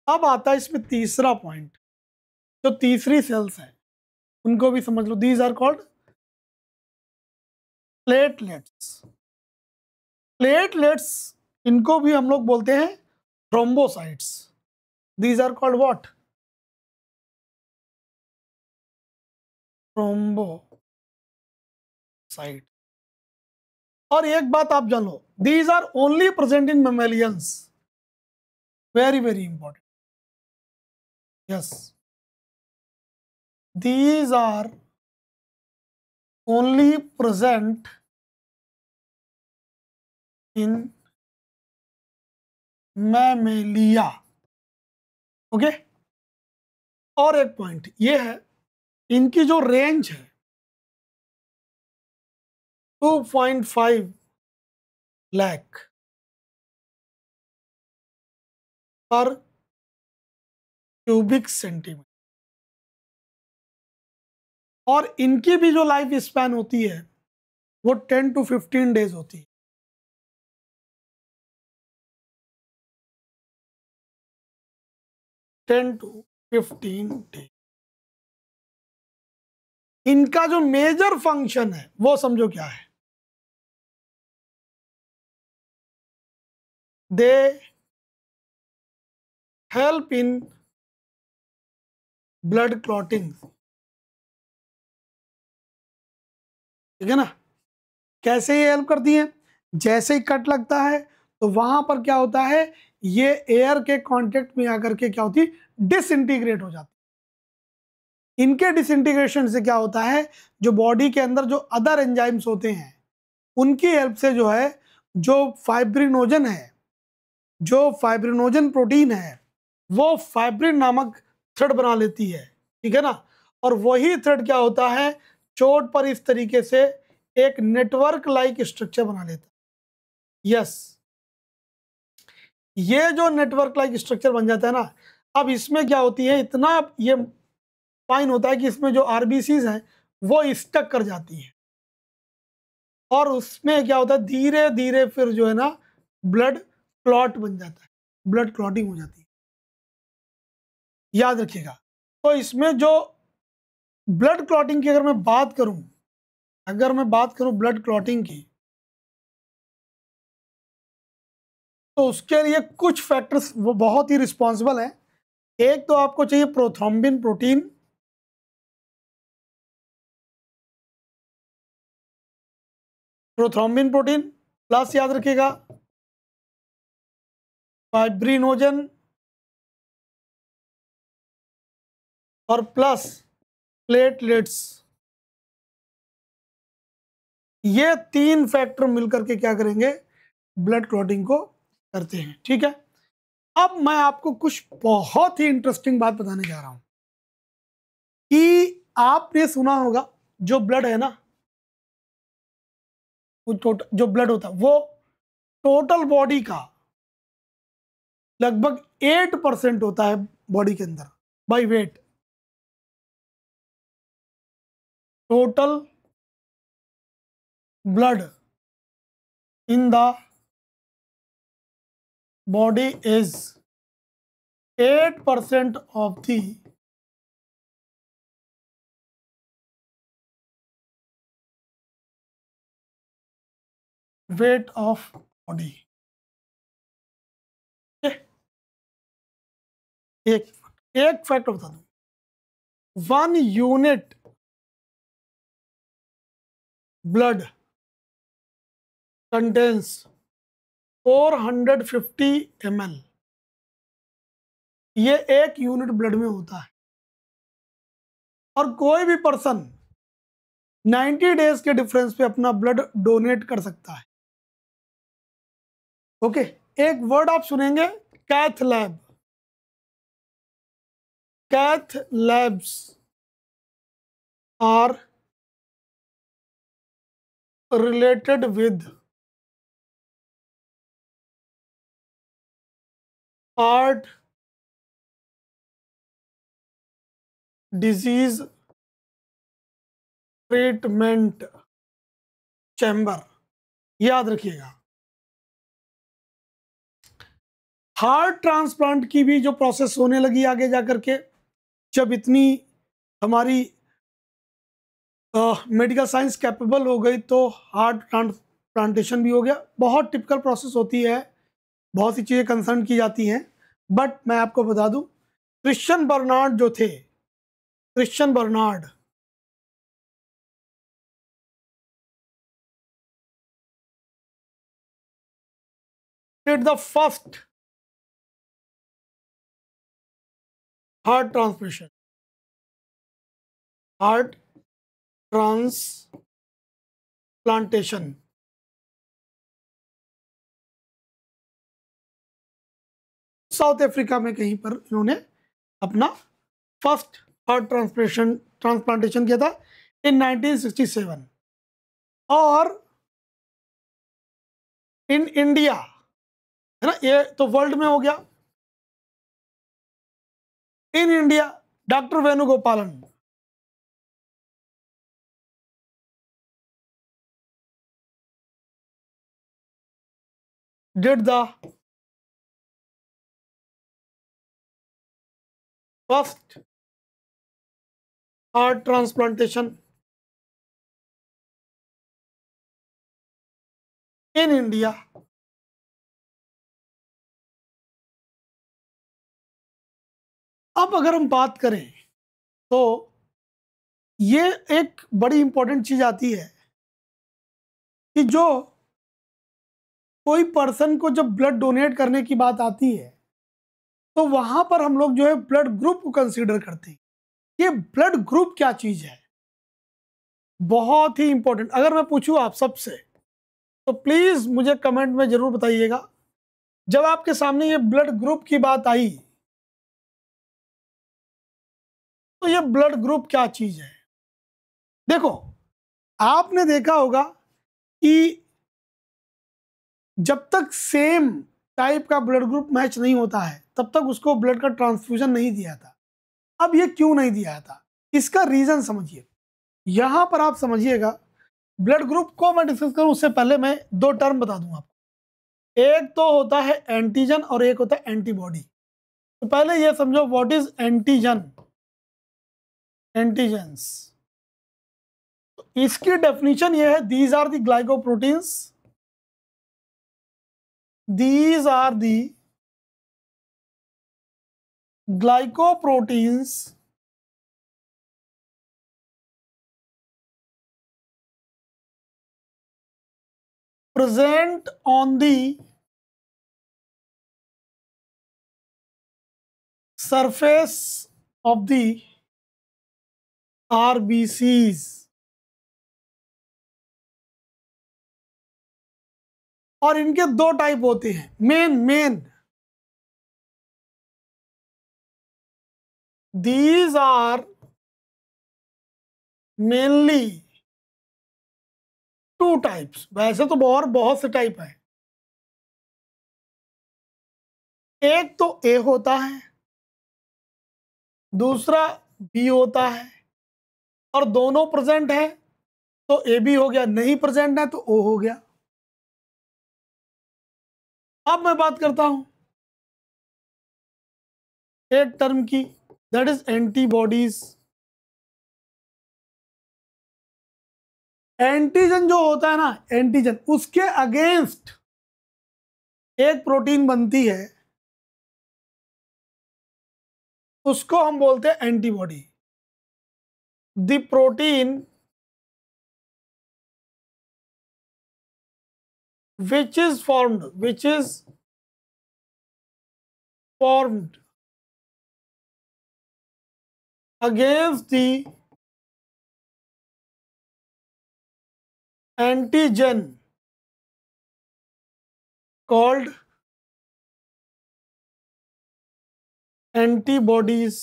अब आता है इसमें तीसरा पॉइंट, जो तीसरी सेल्स है उनको भी समझ लो। These are called platelets. Platelets, इनको भी हम लोग बोलते हैं thrombocytes. These are called what? Thrombocyte. और एक बात आप जान लो, these are only present in mammalians. Very very important. Yes, these are only present in mammalia। Okay. और एक पॉइंट ये है, इनकी जो रेंज है 2.5 लाख पर क्यूबिक सेंटीमीटर, और इनकी भी जो लाइफ स्पैन होती है वो 10 to 15 डेज होती है। 10 to 15 डेज। इनका जो मेजर फंक्शन है वो समझो क्या है? They help in blood clotting. ठीक है ना। कैसे ये हेल्प करती है? जैसे ही कट लगता है तो वहां पर क्या होता है, ये एयर के कांटेक्ट में आकर के क्या होती है, डिसइंटीग्रेट हो जाती है। इनके डिसइंटीग्रेशन से क्या होता है, जो बॉडी के अंदर जो अदर एंजाइम्स होते हैं उनकी हेल्प से जो है, जो फाइब्रिनोजन है, जो फाइब्रिनोजन प्रोटीन है, वो फाइब्रिन नामक थ्रेड बना लेती है। ठीक है ना। और वही थ्रेड क्या होता है, चोट पर इस तरीके से एक नेटवर्क लाइक स्ट्रक्चर बना लेता है। यस, ये जो नेटवर्क लाइक स्ट्रक्चर बन जाता है ना, अब इसमें क्या होती है, इतना ये फाइन होता है कि इसमें जो आरबीसीज हैं वो स्टक कर जाती है, और उसमें क्या होता है, धीरे धीरे फिर जो है ना ब्लड क्लॉट बन जाता है, ब्लड क्लॉटिंग हो जाती है। याद रखिएगा। तो इसमें जो ब्लड क्लॉटिंग की अगर मैं बात करूं ब्लड क्लॉटिंग की, तो उसके लिए कुछ फैक्टर्स वो बहुत ही रिस्पॉन्सिबल हैं। एक तो आपको चाहिए प्रोथ्रोम्बिन प्रोटीन, प्लस याद रखिएगा फाइब्रिनोजन, और प्लस प्लेटलेट्स। ये तीन फैक्टर मिलकर के क्या करेंगे, ब्लड क्लॉटिंग को करते हैं। ठीक है। अब मैं आपको कुछ बहुत ही इंटरेस्टिंग बात बताने जा रहा हूं कि आपने सुना होगा जो ब्लड है ना वो टोटल जो ब्लड होता है वो टोटल बॉडी का लगभग 8% होता है बॉडी के अंदर by weight. Total blood in the body is 8% of the weight of body. एक फैक्ट बता दूं, 1 यूनिट ब्लड कंटेन्स 450 ml। ये 1 यूनिट ब्लड में होता है और कोई भी पर्सन 90 डेज के डिफरेंस पे अपना ब्लड डोनेट कर सकता है। ओके, एक वर्ड आप सुनेंगे, cath lab. Cath labs are related with heart disease treatment chamber. याद रखिएगा, हार्ट ट्रांसप्लांट की भी जो प्रोसेस होने लगी आगे जाकर के, जब इतनी हमारी मेडिकल साइंस कैपेबल हो गई तो हार्ट ट्रांसप्लांटेशन भी हो गया। बहुत टिपिकल प्रोसेस होती है, बहुत सी चीज़ें कंसर्न की जाती हैं, बट मैं आपको बता दूं, क्रिश्चियन बर्नार्ड जो थे, Christian Barnard did the first heart transplantation, heart transplantation. South Africa में कहीं पर इन्होंने अपना फर्स्ट हार्ट ट्रांसप्लांटेशन किया था इन 1967। और इन इंडिया, है ना, ये तो वर्ल्ड में हो गया। In India doctor Venugopalan did the first heart transplantation in India। अब अगर हम बात करें तो ये एक बड़ी इंपॉर्टेंट चीज आती है कि जो कोई पर्सन को जब ब्लड डोनेट करने की बात आती है तो वहां पर हम लोग जो है ब्लड ग्रुप को कंसीडर करते हैं। ये ब्लड ग्रुप क्या चीज है, बहुत ही इंपॉर्टेंट। अगर मैं पूछूं आप सबसे तो प्लीज मुझे कमेंट में जरूर बताइएगा, जब आपके सामने ये ब्लड ग्रुप की बात आई तो ये ब्लड ग्रुप क्या चीज है। देखो, आपने देखा होगा कि जब तक सेम टाइप का ब्लड ग्रुप मैच नहीं होता है तब तक उसको ब्लड का ट्रांसफ्यूजन नहीं दिया था। अब ये क्यों नहीं दिया था, इसका रीजन समझिए। यहां पर आप समझिएगा, ब्लड ग्रुप को मैं डिस्कस करूं उससे पहले मैं 2 टर्म बता दूं आपको। एक तो होता है एंटीजन और एक होता है एंटीबॉडी। तो पहले ये समझो व्हाट इज एंटीजन। एंटीजेंस, इसकी डेफिनेशन ये है, these are the glycoproteins, these are the glycoproteins present on the surface of the RBCs। और इनके 2 टाइप होते हैं, main these are mainly two types, वैसे तो और बहुत से टाइप है। एक तो ए होता है, दूसरा बी होता है, और दोनों प्रेजेंट है तो ए बी हो गया, नहीं प्रेजेंट है तो ओ हो गया। अब मैं बात करता हूं एक टर्म की, दैट इज एंटीबॉडीज। एंटीजन जो होता है ना, एंटीजन, उसके अगेंस्ट एक प्रोटीन बनती है, उसको हम बोलते हैं antibody. The protein which is formed against the antigen called antibodies।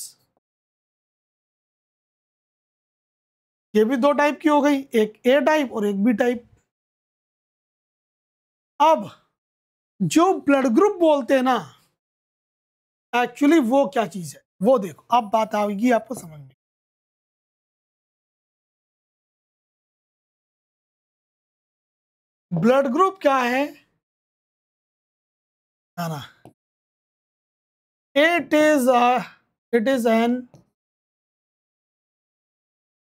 ये भी दो टाइप की हो गई, एक ए टाइप और एक बी टाइप। अब जो ब्लड ग्रुप बोलते हैं ना, एक्चुअली वो क्या चीज है वो देखो, अब बात आएगी आपको समझ में। ब्लड ग्रुप क्या है ना, it is an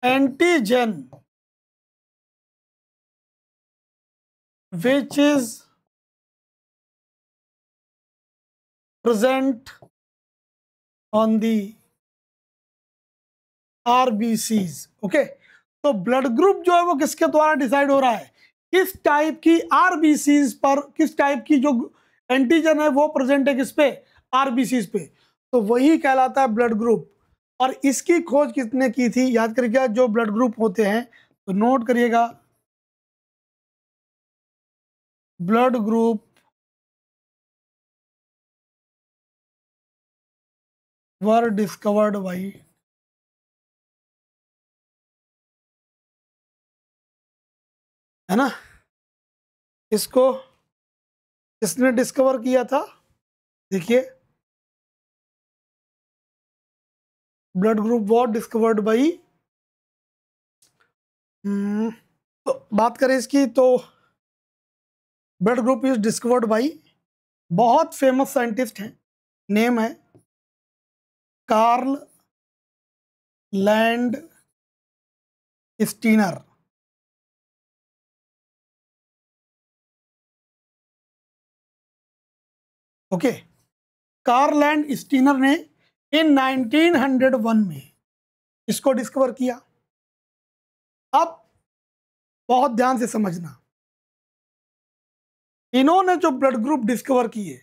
antigen which is present on the RBCs। Okay, तो ब्लड ग्रुप जो है वो किसके द्वारा डिसाइड हो रहा है, किस टाइप की आरबीसीज पर, किस टाइप की जो एंटीजन है वो प्रेजेंट है किस पे, आरबीसीज पे, तो वही कहलाता है ब्लड ग्रुप। और इसकी खोज किसने की थी, याद करिएगा, जो ब्लड ग्रुप होते हैं तो नोट करिएगा, blood group were discovered by, है ना, इसको किसने डिस्कवर किया था, देखिए, blood group were discovered by, तो बात करें इसकी तो blood group is discovered by, बहुत फेमस साइंटिस्ट हैं, नेम है Karl Landsteiner. Okay, Karl Landsteiner ने इन 1901 में इसको डिस्कवर किया। अब बहुत ध्यान से समझना, इन्होंने जो ब्लड ग्रुप डिस्कवर किए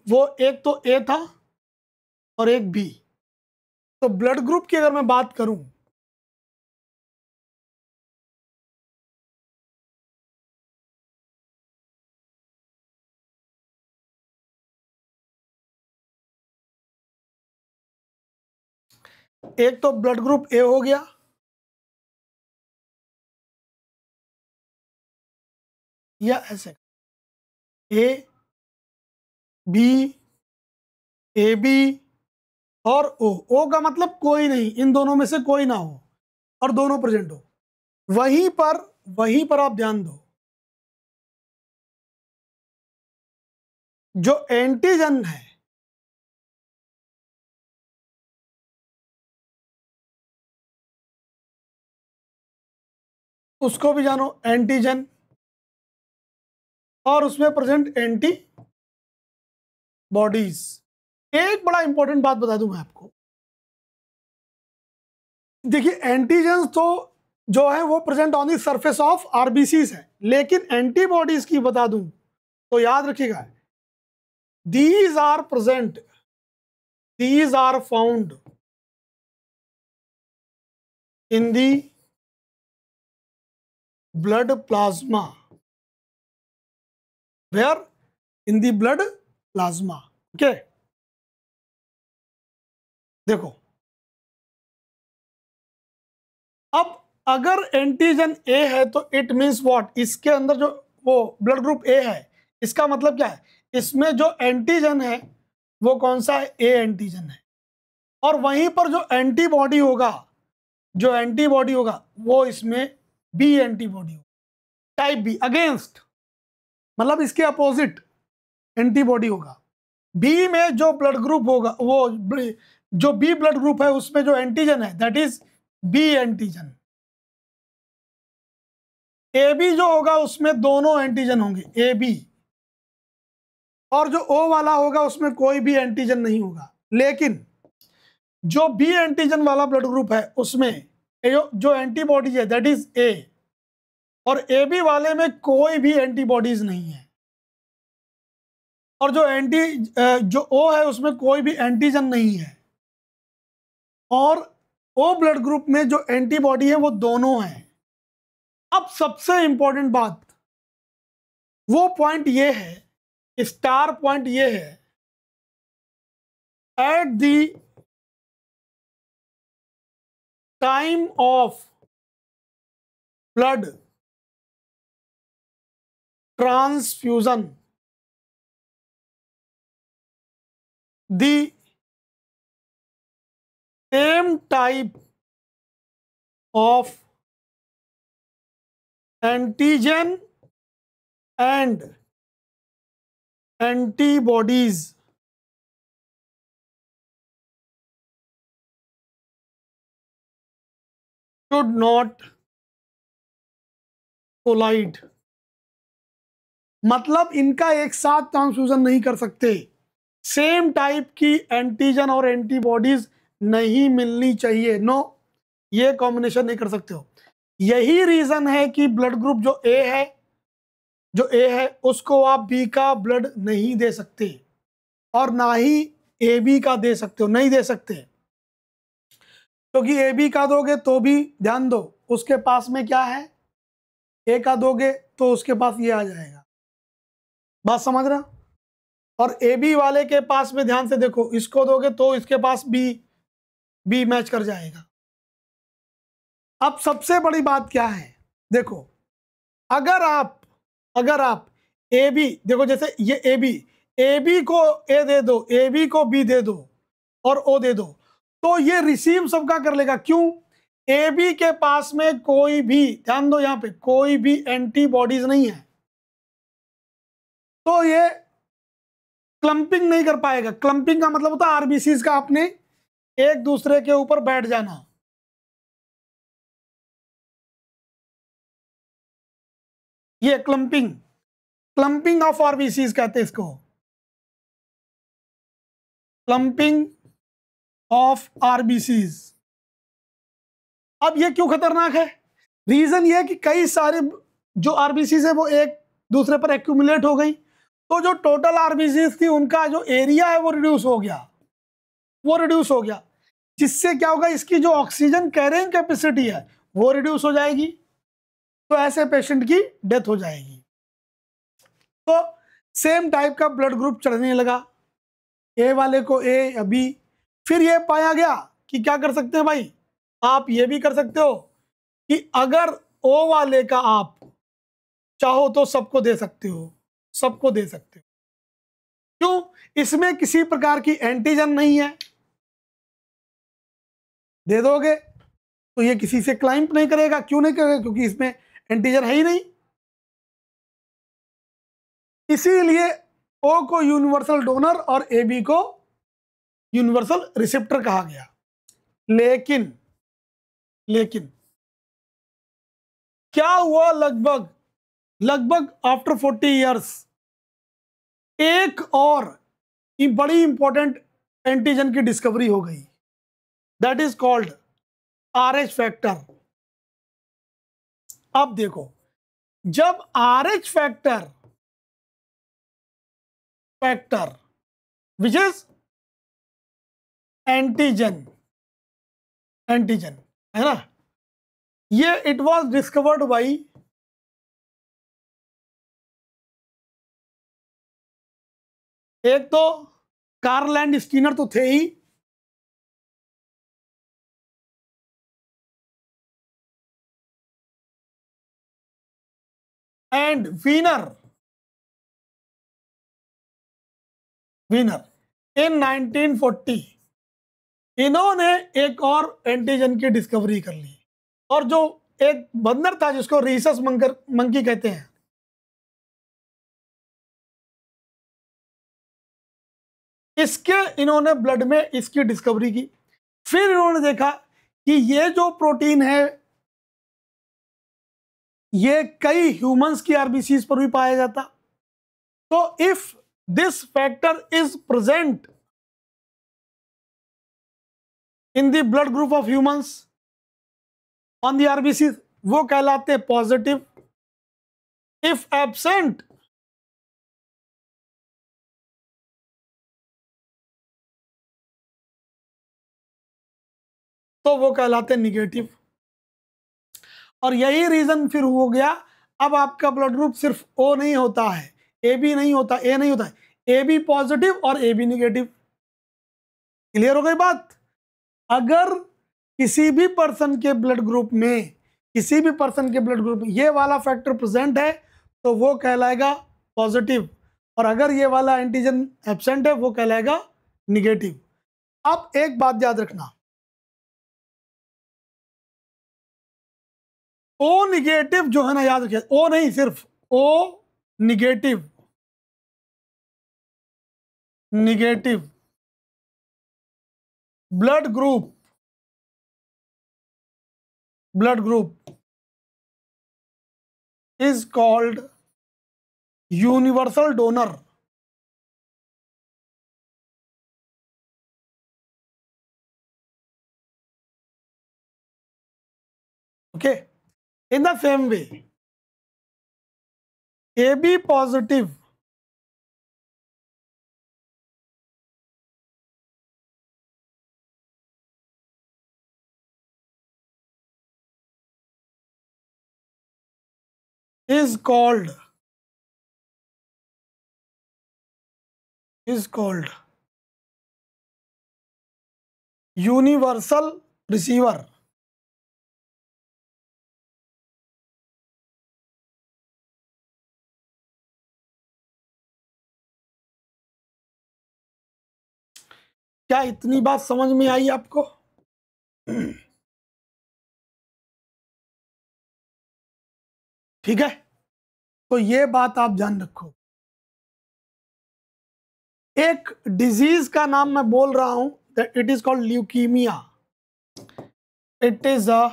वो एक तो ए था और एक बी। तो ब्लड ग्रुप की अगर मैं बात करूं, एक तो ब्लड ग्रुप ए हो गया, या ऐसे ए बी, ए बी और ओ। ओ का मतलब कोई नहीं, इन दोनों में से कोई ना हो और दोनों प्रेजेंट हो। वहीं पर आप ध्यान दो, जो एंटीजन है उसको भी जानो, एंटीजन, और उसमें प्रेजेंट एंटी बॉडीज। एक बड़ा इंपॉर्टेंट बात बता दूं मैं आपको, देखिए, एंटीजन तो जो है वो present on the surface of RBCs है, लेकिन एंटीबॉडीज की बता दूं तो याद रखिएगा, these are present, these are found in the blood plasma, where in the blood plasma। okay, देखो, अब अगर एंटीजन ए है तो इट मीन्स व्हाट, इसके अंदर जो वो ब्लड ग्रुप ए है, इसका मतलब क्या है, इसमें जो एंटीजन है वो कौन सा है, ए एंटीजन है। और वहीं पर जो एंटीबॉडी होगा, जो एंटीबॉडी होगा वो इसमें बी एंटीबॉडी होगा, टाइप बी, अगेंस्ट, मतलब इसके अपोजिट एंटीबॉडी होगा। बी में जो ब्लड ग्रुप होगा, वो जो बी ब्लड ग्रुप है उसमें जो एंटीजन है that is B antigen. A B जो होगा उसमें दोनों एंटीजन होंगे, ए बी, और जो ओ वाला होगा उसमें कोई भी एंटीजन नहीं होगा। लेकिन जो बी एंटीजन वाला ब्लड ग्रुप है उसमें जो एंटीबॉडीज है दैट इज ए, और ए बी वाले में कोई भी एंटीबॉडीज नहीं है, और जो ओ है उसमें कोई भी एंटीजन नहीं है, और ओ ब्लड ग्रुप में जो एंटीबॉडी है वो दोनों हैं। अब सबसे इंपॉर्टेंट बात, वो पॉइंट ये है, स्टार पॉइंट ये है, at the time of blood transfusion the same type of antigen and antibodies should not collide, मतलब इनका एक साथ ट्रांसफ्यूजन नहीं कर सकते, सेम टाइप की एंटीजन और एंटीबॉडीज नहीं मिलनी चाहिए, नो, ये कॉम्बिनेशन नहीं कर सकते हो। यही रीजन है कि ब्लड ग्रुप जो ए है उसको आप बी का ब्लड नहीं दे सकते, और ना ही ए बी का दे सकते हो, नहीं दे सकते, क्योंकि ए बी का दोगे तो भी ध्यान दो उसके पास में क्या है, ए का दोगे तो उसके पास ये आ जाएगा, बात समझ रहा। और ए बी वाले के पास में ध्यान से देखो, इसको दोगे तो इसके पास बी मैच कर जाएगा। अब सबसे बड़ी बात क्या है, देखो, अगर आप ए बी, देखो जैसे ये ए बी को ए दे दो, ए बी को बी दे दो और ओ दे दो, तो ये रिसीव सबका कर लेगा। क्यों? ए बी के पास में कोई भी, ध्यान दो यहां पे, कोई भी एंटीबॉडीज नहीं है, तो ये क्लंपिंग नहीं कर पाएगा। क्लंपिंग का मतलब होता है आरबीसीज का अपने एक दूसरे के ऊपर बैठ जाना, ये क्लंपिंग ऑफ आरबीसीज कहते हैं इसको, क्लंपिंग ऑफ आरबीसीज। अब ये क्यों खतरनाक है? रीजन ये है कि कई सारे जो आरबीसीज है वो एक दूसरे पर एक्यूमुलेट हो गई, तो जो टोटल आरबीसीज थी उनका जो एरिया है वो रिड्यूस हो गया, जिससे क्या होगा, इसकी जो ऑक्सीजन कैरिंग कैपेसिटी है वो रिड्यूस हो जाएगी, तो ऐसे पेशेंट की डेथ हो जाएगी। तो सेम टाइप का ब्लड ग्रुप चढ़ने लगा, ए वाले को ए या बी। फिर ये पाया गया कि क्या कर सकते हैं भाई, आप ये भी कर सकते हो कि अगर ओ वाले का आप चाहो तो सबको दे सकते हो, क्यों? इसमें किसी प्रकार की एंटीजन नहीं है, दे दोगे तो ये किसी से क्लाइंब नहीं करेगा। क्यों नहीं करेगा? क्योंकि इसमें एंटीजन है ही नहीं। इसीलिए ओ को यूनिवर्सल डोनर और ए बी को यूनिवर्सल रिसेप्टर कहा गया। लेकिन क्या हुआ, लगभग आफ्टर 40 इयर्स एक और बड़ी इंपॉर्टेंट एंटीजन की डिस्कवरी हो गई, that is called RH factor. अब देखो, जब RH factor which is antigen है ना, ये इट वाज डिस्कवर्ड बाई एक तो कार्ल एंड स्टीनर तो थे ही, एंड वीनर इन 1940 इन्होंने एक और एंटीजन की डिस्कवरी कर ली, और जो एक बंदर था जिसको रीसस मंकी कहते हैं, इसके इन्होंने ब्लड में इसकी डिस्कवरी की। फिर इन्होंने देखा कि ये जो प्रोटीन है ये कई ह्यूमंस की आरबीसीज पर भी पाया जाता। तो if this factor is present in the blood group of humans on the RBC, वो कहलाते हैं पॉजिटिव। इफ एब्सेंट तो वो कहलाते हैं निगेटिव। और यही रीजन फिर हो गया, अब आपका ब्लड ग्रुप सिर्फ ओ नहीं होता है, ए बी नहीं होता, ए नहीं होता है, ए बी पॉजिटिव और ए बी निगेटिव। क्लियर हो गई बात? अगर किसी भी पर्सन के ब्लड ग्रुप में ये वाला फैक्टर प्रेजेंट है तो वो कहलाएगा पॉजिटिव, और अगर ये वाला एंटीजन एब्सेंट है वो कहलाएगा निगेटिव। अब एक बात याद रखना, ओ निगेटिव जो है ना, याद रखिए, ओ नहीं, सिर्फ O negative blood group is called universal donor. Okay, in the same way AB positive is called universal receiver. क्या इतनी बात समझ में आई आपको? ठीक है, तो ये बात आप ध्यान रखो। एक डिजीज का नाम मैं बोल रहा हूं, it is called leukaemia. It is a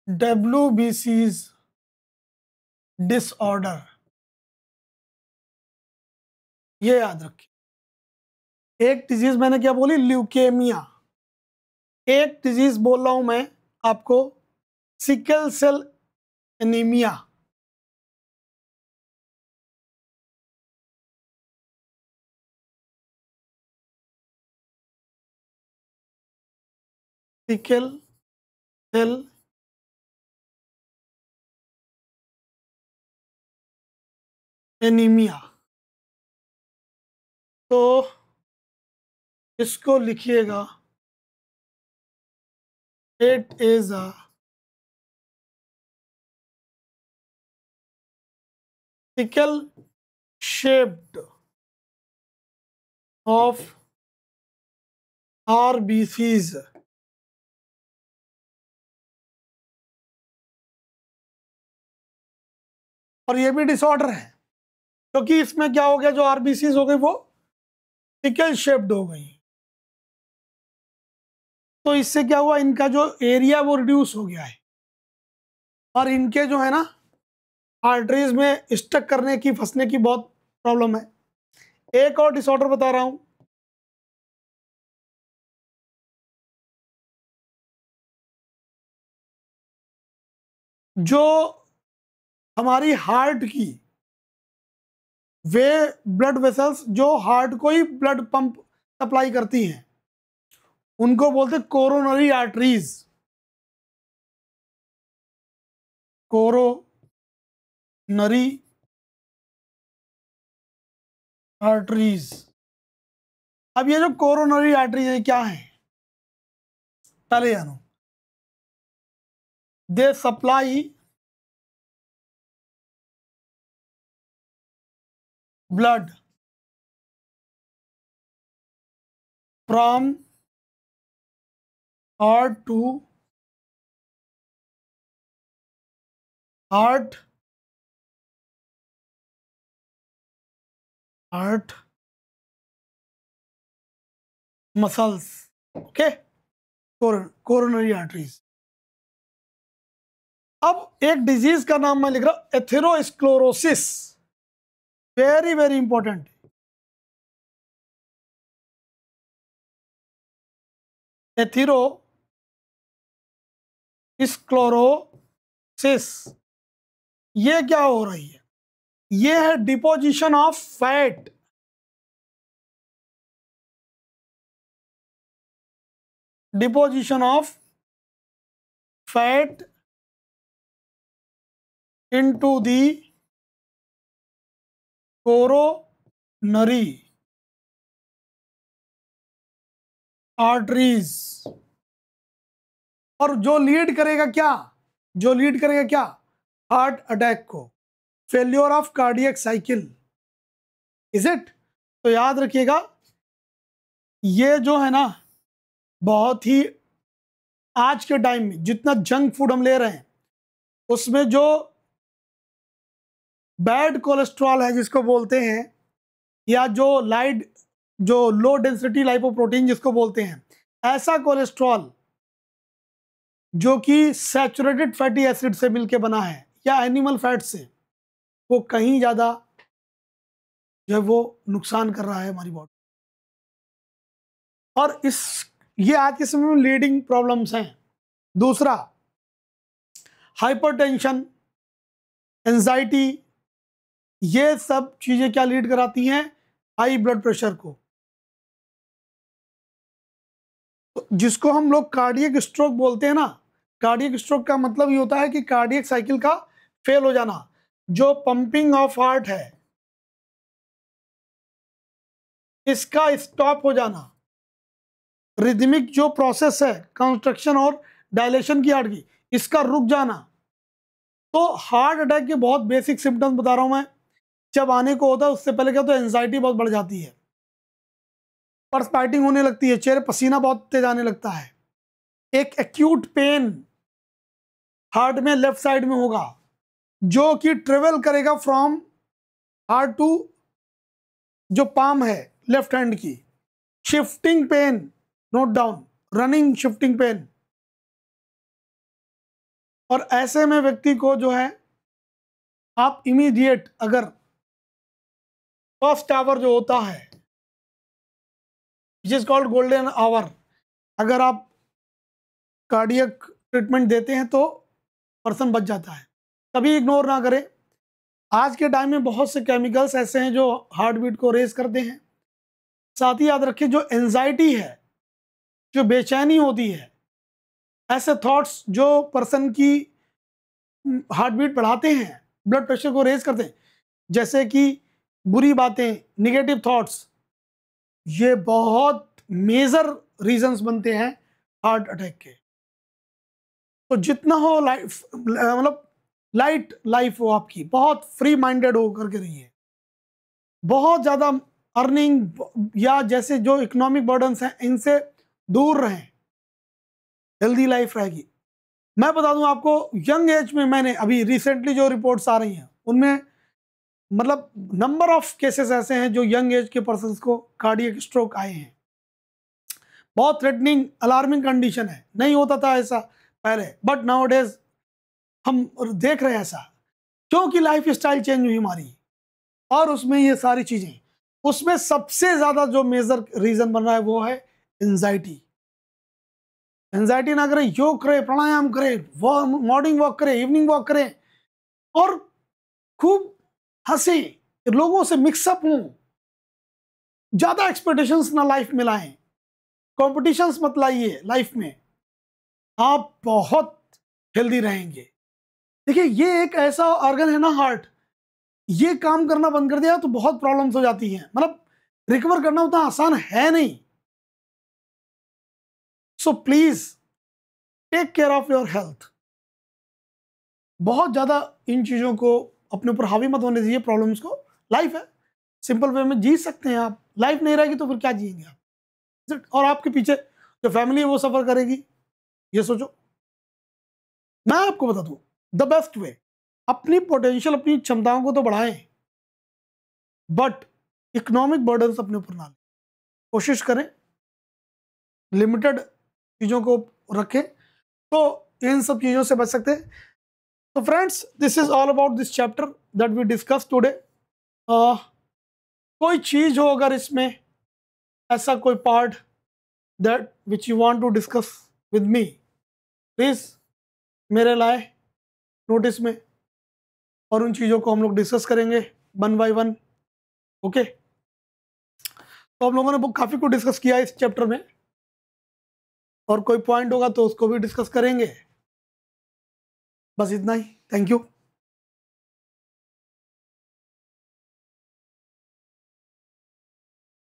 WBC's disorder, ये याद रखिए। एक डिजीज मैंने क्या बोली? ल्यूकेमिया। एक डिजीज बोल रहा हूं मैं आपको, sickle cell anaemia. Sickle cell anaemia, तो इसको लिखिएगा, it is a sickle shaped of RBCs, और ये भी डिसऑर्डर है क्योंकि इसमें क्या हो गया, जो आरबीसीज हो गई वो सिकल शेप्ड हो गई। तो इससे क्या हुआ, इनका जो एरिया वो रिड्यूस हो गया है, और इनके जो है ना आर्टरीज में स्टक करने की, फंसने की बहुत प्रॉब्लम है। एक और डिसऑर्डर बता रहा हूं, जो हमारी हार्ट की वे ब्लड वेसल्स जो हार्ट को ही ब्लड पंप सप्लाई करती हैं, उनको बोलते कोरोनरी आर्टरीज। Coronary arteries. अब ये जो कोरोनरी आर्टरीज है क्या है, पहले जानो। दे supply blood from heart to heart muscles. Okay, coronary arteries. अब एक डिजीज का नाम मैं लिख रहा हूं, atherosclerosis. Very very important. Atherosclerosis ये क्या हो रही है? ये है deposition of fat. Deposition of fat into the coronary arteries. और जो लीड करेगा क्या? हार्ट अटैक को. Failure of cardiac cycle. Is it? तो याद रखिएगा, ये जो है ना, बहुत ही आज के टाइम में जितना जंक फूड हम ले रहे हैं उसमें जो बैड कोलेस्ट्रॉल है जिसको बोलते हैं, या जो लो डेंसिटी लाइपोप्रोटीन जिसको बोलते हैं, ऐसा कोलेस्ट्रॉल जो कि सैचुरेटेड फैटी एसिड से मिलके बना है या एनिमल फैट से, वो कहीं ज़्यादा जो है वो नुकसान कर रहा है हमारी बॉडी. और ये आज के समय में लीडिंग प्रॉब्लम्स हैं. दूसरा, हाइपरटेंशन, एंजाइटी, ये सब चीजें क्या लीड कराती हैं? हाई ब्लड प्रेशर को. तो जिसको हम लोग कार्डियक स्ट्रोक बोलते हैं ना, कार्डियक स्ट्रोक का मतलब ये होता है कि कार्डियक साइकिल का फेल हो जाना, जो पंपिंग ऑफ हार्ट है इसका स्टॉप हो जाना, रिदमिक जो प्रोसेस है कंस्ट्रक्शन और डायलेशन की हार्ट की, इसका रुक जाना. तो हार्ट अटैक के बहुत बेसिक सिम्टम्स बता रहा हूं मैं. जब आने को होता है उससे पहले क्या होता है? एंजाइटी बहुत बढ़ जाती है, पर्सपाइटिंग होने लगती है, चेहरे पसीना बहुत तेज आने लगता है, एक एक्यूट पेन हार्ट में लेफ्ट साइड में होगा जो कि ट्रेवल करेगा फ्रॉम हार्ट टू जो पाम है लेफ्ट हैंड की. Shifting pain, note down, running shifting pain. और ऐसे में व्यक्ति को जो है आप इमीडिएट, अगर फर्स्ट आवर जो होता है which is called golden hour, अगर आप कार्डियक ट्रीटमेंट देते हैं तो पर्सन बच जाता है. कभी इग्नोर ना करें. आज के टाइम में बहुत से केमिकल्स ऐसे हैं जो हार्ट बीट को रेज करते हैं. साथ ही याद रखिए, जो एंजाइटी है, जो बेचैनी होती है, ऐसे थॉट्स जो पर्सन की हार्ट बीट बढ़ाते हैं, ब्लड प्रेशर को रेज करते हैं, जैसे कि बुरी बातें, निगेटिव थॉट्स, ये बहुत मेजर रीजंस बनते हैं हार्ट अटैक के. तो जितना हो लाइफ, मतलब लाइट लाइफ हो आपकी, बहुत फ्री माइंडेड हो करके रहिए. बहुत ज़्यादा अर्निंग या जैसे जो इकोनॉमिक बर्डन्स हैं इनसे दूर रहें, हेल्दी लाइफ रहेगी. मैं बता दूं आपको, यंग एज में मैंने अभी रिसेंटली जो रिपोर्ट्स आ रही हैं उनमें मतलब नंबर ऑफ केसेस ऐसे हैं जो यंग एज के पर्सन्स को कार्डियक स्ट्रोक आए हैं. बहुत थ्रेटनिंग, अलार्मिंग कंडीशन है. नहीं होता था ऐसा पहले, बट नाउ डेज हम देख रहे हैं ऐसा, क्योंकि लाइफ स्टाइल चेंज हुई हमारी, और उसमें ये सारी चीजें. उसमें सबसे ज्यादा जो मेजर रीजन बन रहा है वो है एंजाइटी. एंजाइटी ना करें, योग करें, प्राणायाम करें, मॉर्निंग वॉक करें, इवनिंग वॉक करें, और खूब हंसे, लोगों से मिक्सअप हों, ज्यादा एक्सपेक्टेशंस ना लाइफ में लाएं, कॉम्पिटिशंस मत लाइए लाइफ में, आप बहुत हेल्दी रहेंगे. देखिए, ये एक ऐसा ऑर्गन है ना हार्ट, ये काम करना बंद कर दिया तो बहुत प्रॉब्लम्स हो जाती हैं. मतलब रिकवर करना उतना आसान है नहीं. So please take care of your health. बहुत ज्यादा इन चीजों को अपने ऊपर हावी मत होने दीजिए, प्रॉब्लम्स को. लाइफ है, सिंपल वे में जी सकते हैं आप। लाइफ नहीं रहेगी तो फिर क्या जिएंगे आप, और आपके पीछे जो फैमिली है वो सफ़र करेगी। ये सोचो। मैं आपको बता दूं द बेस्ट वे, अपनी पोटेंशियल, अपनी क्षमताओं को तो बढ़ाएं, बट इकोनॉमिक बर्डन अपने ऊपर ना लें। कोशिश करें लिमिटेड चीज़ों को रखें, तो इन सब चीज़ों से बच सकते हैं। तो friends, this is all about this chapter that we discuss today. कोई चीज़ हो अगर इसमें ऐसा कोई part that which you want to discuss with me, please मेरे लाए नोटिस में, और उन चीज़ों को हम लोग डिस्कस करेंगे वन बाय वन। ओके, तो हम लोगों ने काफ़ी कुछ डिस्कस किया इस चैप्टर में, और कोई पॉइंट होगा तो उसको भी डिस्कस करेंगे। बस इतना ही। Thank you.